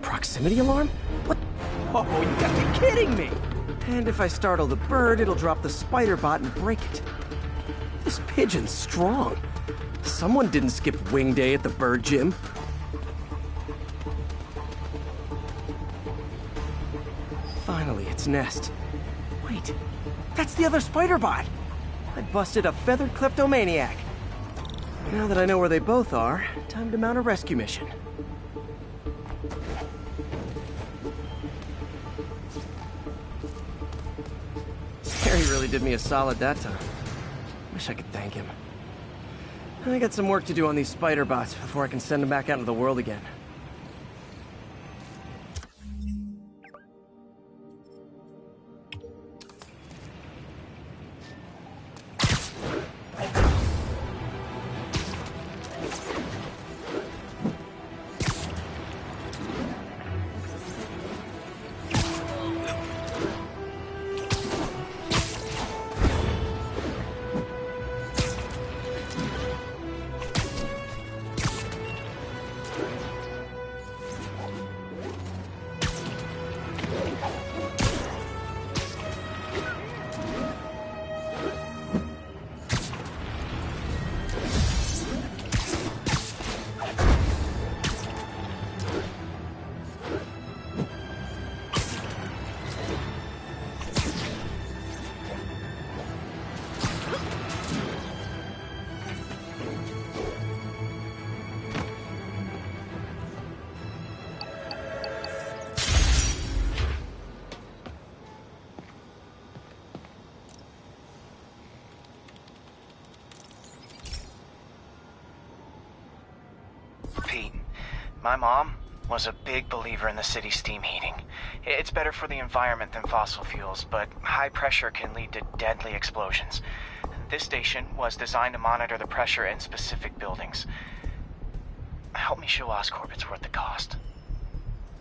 Proximity alarm? What? Oh, you gotta be kidding me! And if I startle the bird, it'll drop the Spiderbot and break it. This pigeon's strong. Someone didn't skip wing day at the bird gym. Finally, its nest. Wait, that's the other spider bot! I busted a feathered kleptomaniac. Now that I know where they both are, time to mount a rescue mission. Harry really did me a solid that time. Wish I could thank him. I got some work to do on these spider bots before I can send them back out into the world again. Pete, my mom was a big believer in the city's steam heating. It's better for the environment than fossil fuels, but high pressure can lead to deadly explosions. This station was designed to monitor the pressure in specific buildings. Help me show Oscorp it's worth the cost.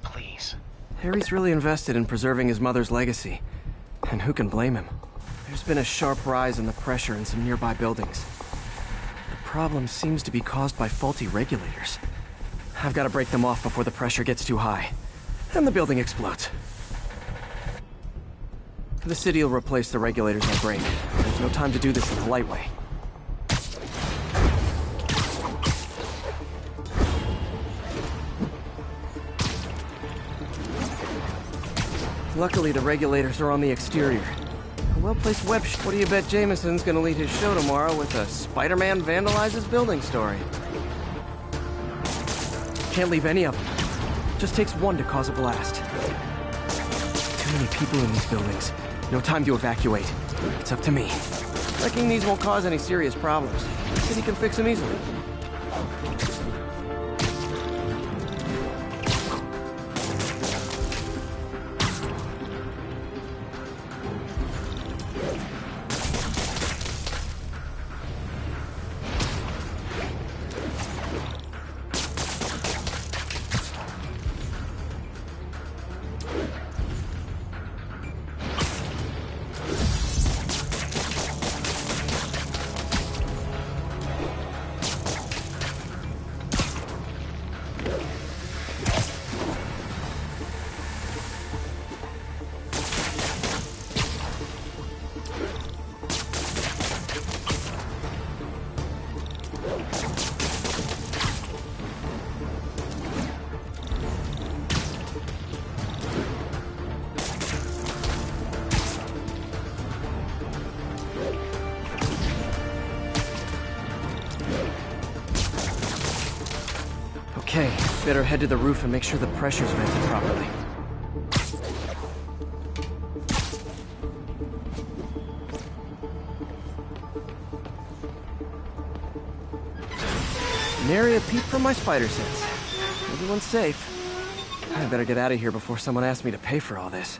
Please. Harry's really invested in preserving his mother's legacy. And who can blame him? There's been a sharp rise in the pressure in some nearby buildings. The problem seems to be caused by faulty regulators. I've got to break them off before the pressure gets too high. And the building explodes. The city will replace the regulators I break. There's no time to do this the polite way. Luckily, the regulators are on the exterior. A well-placed web What do you bet Jameson's gonna lead his show tomorrow with a Spiderman vandalizes building story? Can't leave any of them. Just takes one to cause a blast. Too many people in these buildings. No time to evacuate. It's up to me. Wrecking these won't cause any serious problems. The city can fix them easily. Okay, better head to the roof and make sure the pressure's vented properly. Nary a peep from my spider sense. Everyone's safe. I better get out of here before someone asks me to pay for all this.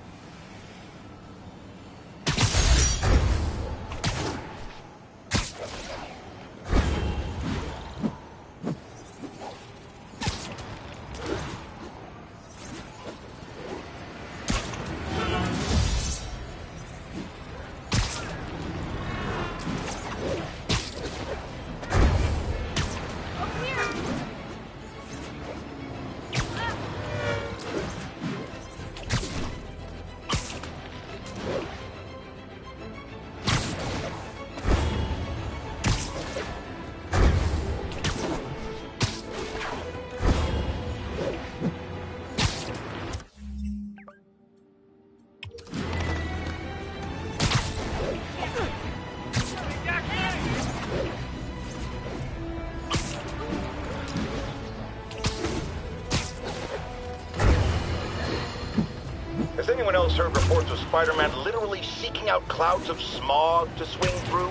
anyone else heard reports of Spider-Man literally seeking out clouds of smog to swing through?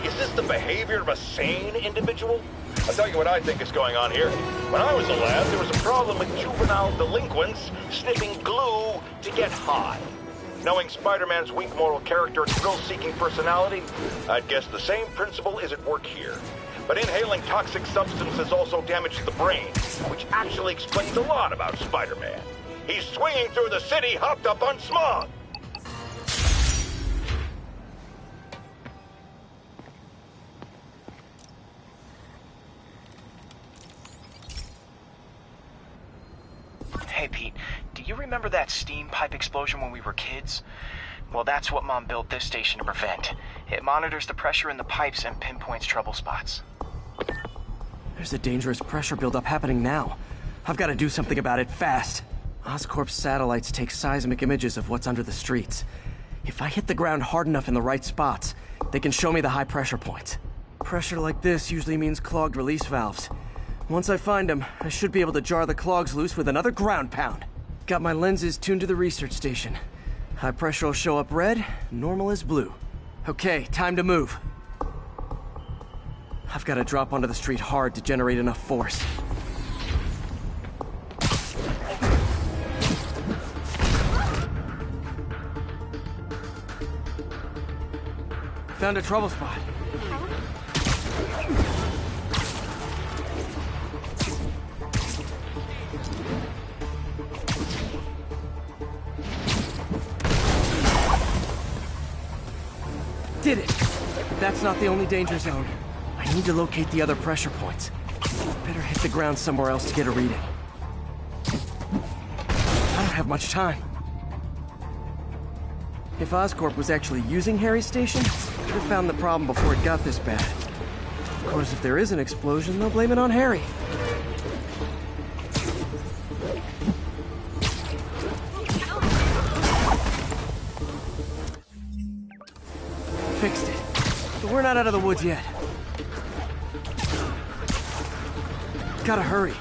Is this the behavior of a sane individual? I'll tell you what I think is going on here. When I was a lad, there was a problem with juvenile delinquents sniffing glue to get high. Knowing Spider-Man's weak moral character and thrill-seeking personality, I'd guess the same principle is at work here. But inhaling toxic substances also damages the brain, which actually explains a lot about Spider-Man. He's swinging through the city hopped up on smog. Hey, Pete, do you remember that steam pipe explosion when we were kids? Well, that's what Mom built this station to prevent. It monitors the pressure in the pipes and pinpoints trouble spots. There's a dangerous pressure buildup happening now. I've got to do something about it fast. Oscorp's satellites take seismic images of what's under the streets. If I hit the ground hard enough in the right spots, they can show me the high pressure points. Pressure like this usually means clogged release valves. Once I find them, I should be able to jar the clogs loose with another ground pound. Got my lenses tuned to the research station. High pressure will show up red, normal is blue. Okay, time to move. I've got to drop onto the street hard to generate enough force. Found a trouble spot. Did it! That's not the only danger zone. I need to locate the other pressure points. Better hit the ground somewhere else to get a reading. I don't have much time. If Oscorp was actually using Harry's station, they'd have found the problem before it got this bad. Of course, if there is an explosion, they'll blame it on Harry. Fixed it. But we're not out of the woods yet. Gotta hurry.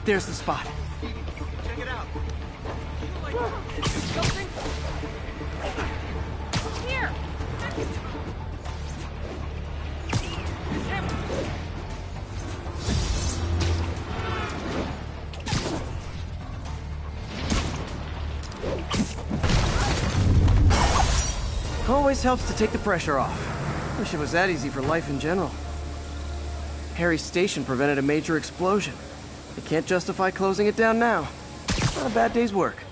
There's the spot. Check it out. Something? Here! Always helps to take the pressure off. Wish it was that easy for life in general. Harry's station prevented a major explosion. They can't justify closing it down now. Not a bad day's work.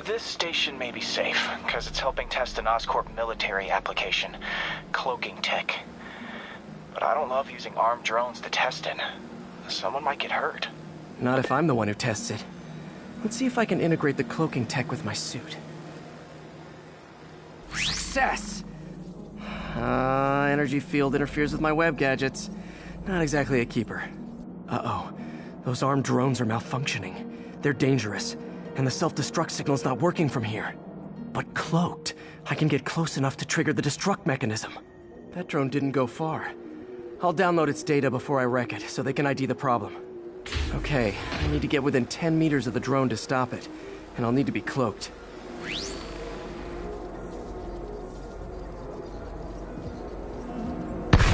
This station may be safe, because it's helping test an Oscorp military application, cloaking tech. But I don't love using armed drones to test it. Someone might get hurt. Not if I'm the one who tests it. Let's see if I can integrate the cloaking tech with my suit. Success! Energy field interferes with my web gadgets. Not exactly a keeper. Uh-oh. Those armed drones are malfunctioning. They're dangerous, and the self-destruct signal's not working from here. But cloaked, I can get close enough to trigger the destruct mechanism. That drone didn't go far. I'll download its data before I wreck it, so they can ID the problem. Okay, I need to get within 10 meters of the drone to stop it, and I'll need to be cloaked.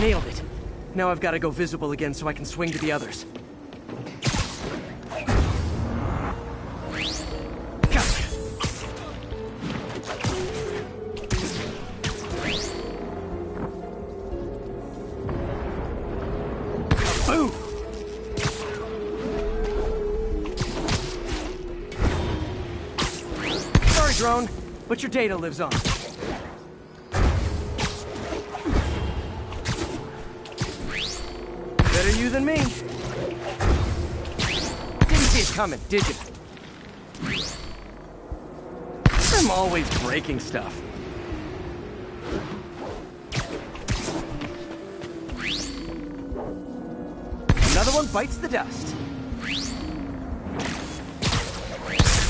Nailed it. Now I've got to go visible again so I can swing to the others. Gotcha. Boom! Sorry, drone, but your data lives on. Better you than me. Didn't see it coming, did you? I'm always breaking stuff. Another one bites the dust.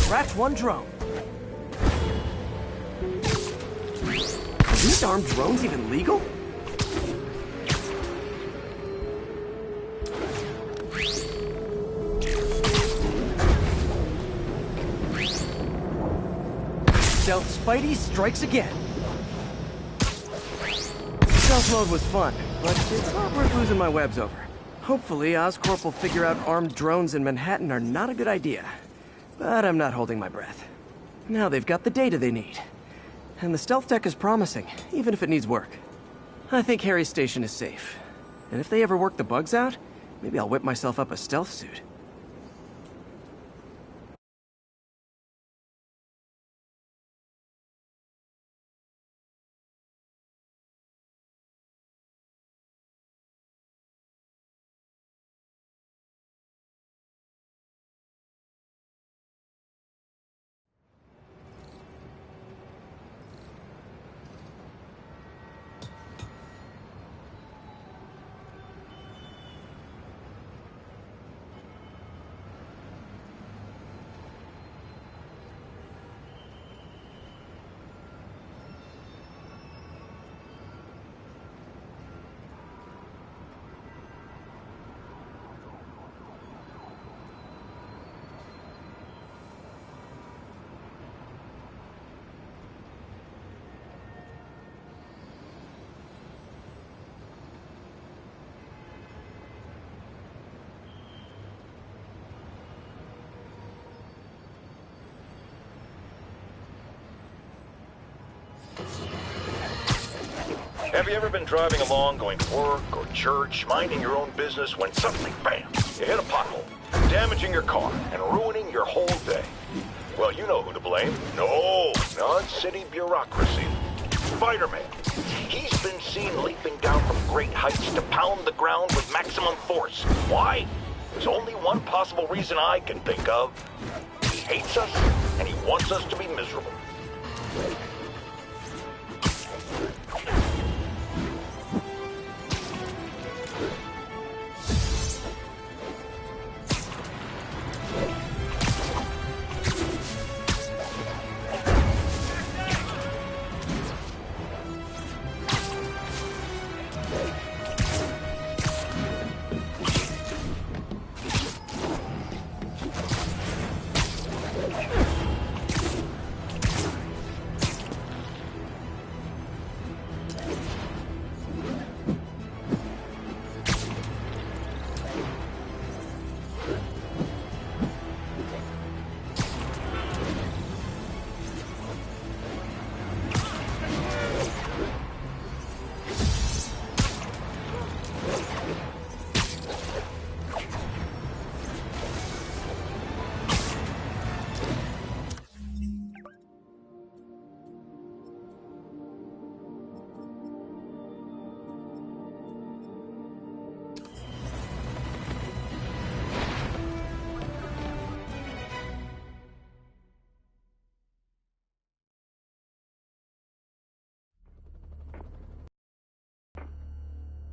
Scratch one drone. Are these armed drones even legal? Stealth Spidey strikes again. Stealth mode was fun, but it's not worth losing my webs over. Hopefully, Oscorp will figure out armed drones in Manhattan are not a good idea. But I'm not holding my breath. Now they've got the data they need. And the stealth tech is promising, even if it needs work. I think Harry's station is safe. And if they ever work the bugs out, maybe I'll whip myself up a stealth suit. Have you ever been driving along, going to work or church, minding your own business, when suddenly, bam, you hit a pothole, damaging your car and ruining your whole day? Well, you know who to blame. No, not city bureaucracy. Spiderman. He's been seen leaping down from great heights to pound the ground with maximum force. Why? There's only one possible reason I can think of. He hates us, and he wants us to be miserable.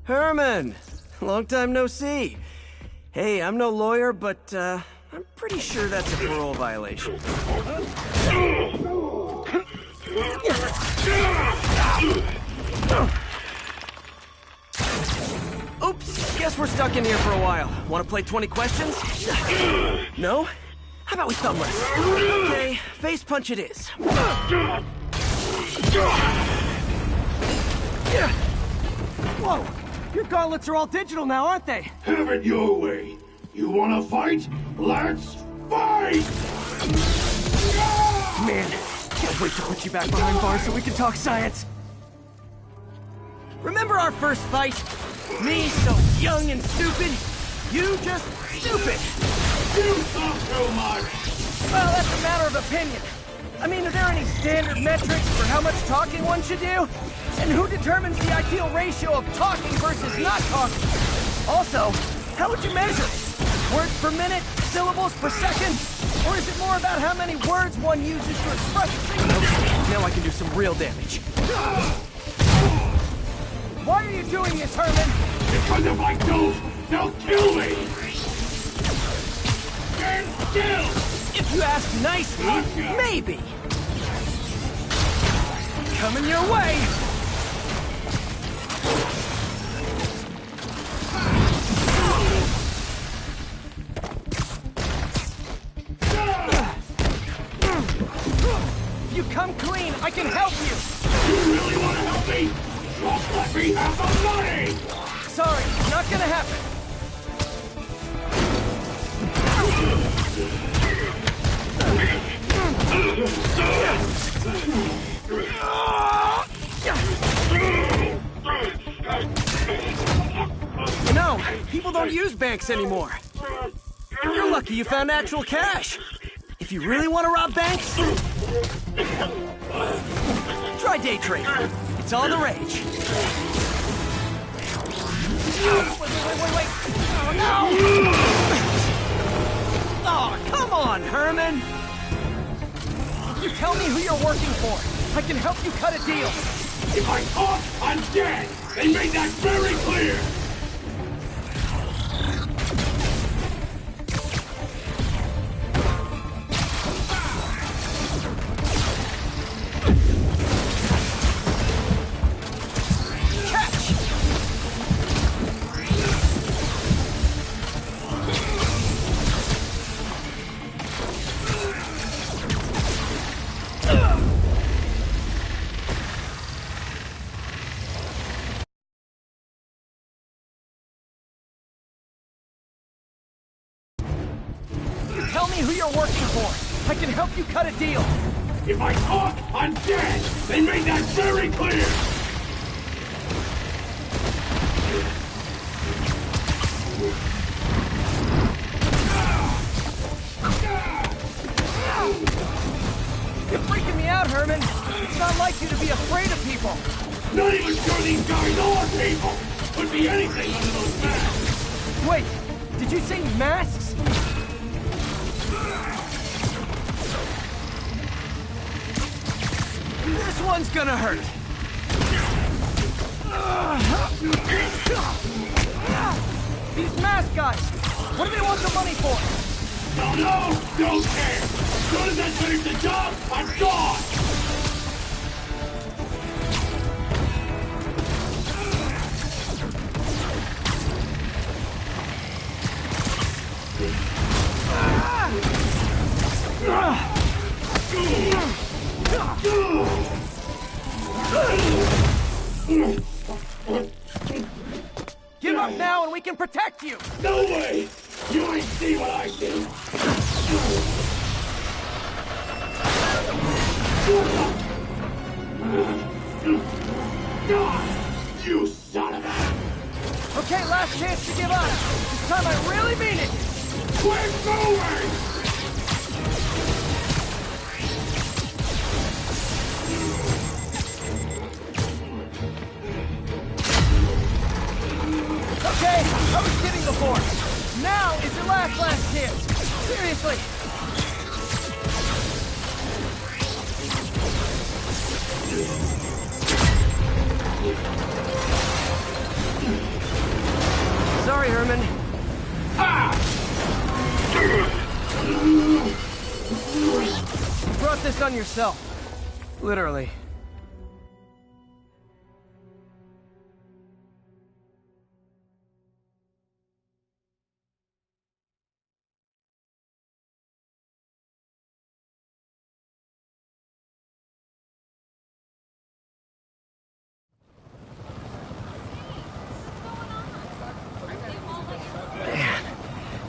Herman! Long time no see. Hey, I'm no lawyer, but, I'm pretty sure that's a parole violation. Oops, guess we're stuck in here for a while. Want to play 20 questions? No? How about we thumb wrestle? Okay, face punch it is. Whoa! gauntlets are all digital now, aren't they? Have it your way. You wanna fight? Let's fight! Man, can't wait to put you back behind bars so we can talk science. Remember our first fight? Me so young and stupid, you just stupid. You talk too much! Well, that's a matter of opinion. I mean, are there any standard metrics for how much talking one should do? And who determines the ideal ratio of talking versus not talking? Also, how would you measure it? Words per minute? Syllables per second? Or is it more about how many words one uses to express a single... Okay, now I can do some real damage. Why are you doing this, Herman? Because if I don't, they'll kill me! Stand still! If you ask nicely, maybe. Coming your way! If you come clean, I can help you! You really want to help me? Just let me have the money! Sorry, not gonna happen. You know, people don't use banks anymore. You're lucky you found actual cash. If you really want to rob banks, try day trading. It's all the rage. Wait. Oh, no! Oh, come on, Herman! You tell me who you're working for. I can help you cut a deal. If I talk, I'm dead! They made that very clear! Tell me who you're working for. I can help you cut a deal. If I talk, I'm dead! They made that very clear! You're freaking me out, Herman. It's not like you to be afraid of people. Not even sure these guys are people! Could be anything under those masks! Wait, did you say masks? This one's gonna hurt. These mask guys, what do they want the money for? Don't know! Don't care! As soon as I finish the job, I'm gone! Give up now and we can protect you! No way! You ain't see what I see! You son of a... Okay, last chance to give up. This time I really mean it! Quit moving! Okay, I was kidding before. Now is your last chance. Seriously. Sorry, Herman. You brought this on yourself. Literally.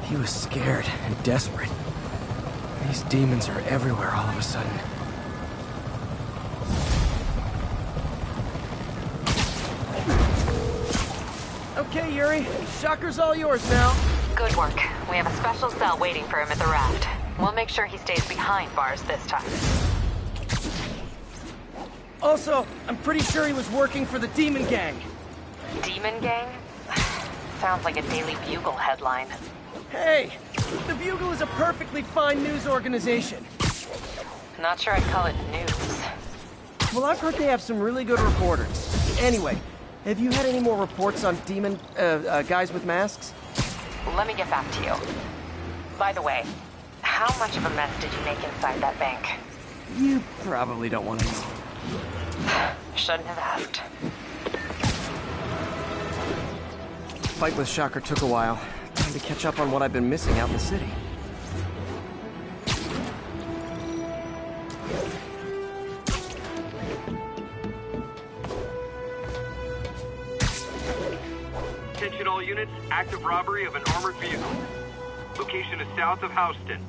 He was scared and desperate. These demons are everywhere all of a sudden. Okay, Yuri. Shocker's all yours now. Good work. We have a special cell waiting for him at the raft. We'll make sure he stays behind bars this time. Also, I'm pretty sure he was working for the Demon Gang. Demon Gang? Sounds like a Daily Bugle headline. Hey, the Bugle is a perfectly fine news organization. Not sure I'd call it news. Well, I've heard they have some really good reporters. Anyway, have you had any more reports on demon, guys with masks? Let me get back to you. By the way, how much of a mess did you make inside that bank? You probably don't want to know. Shouldn't have asked. Fight with Shocker took a while. Time to catch up on what I've been missing out in the city. Attention all units, active robbery of an armored vehicle. Location is south of Houston.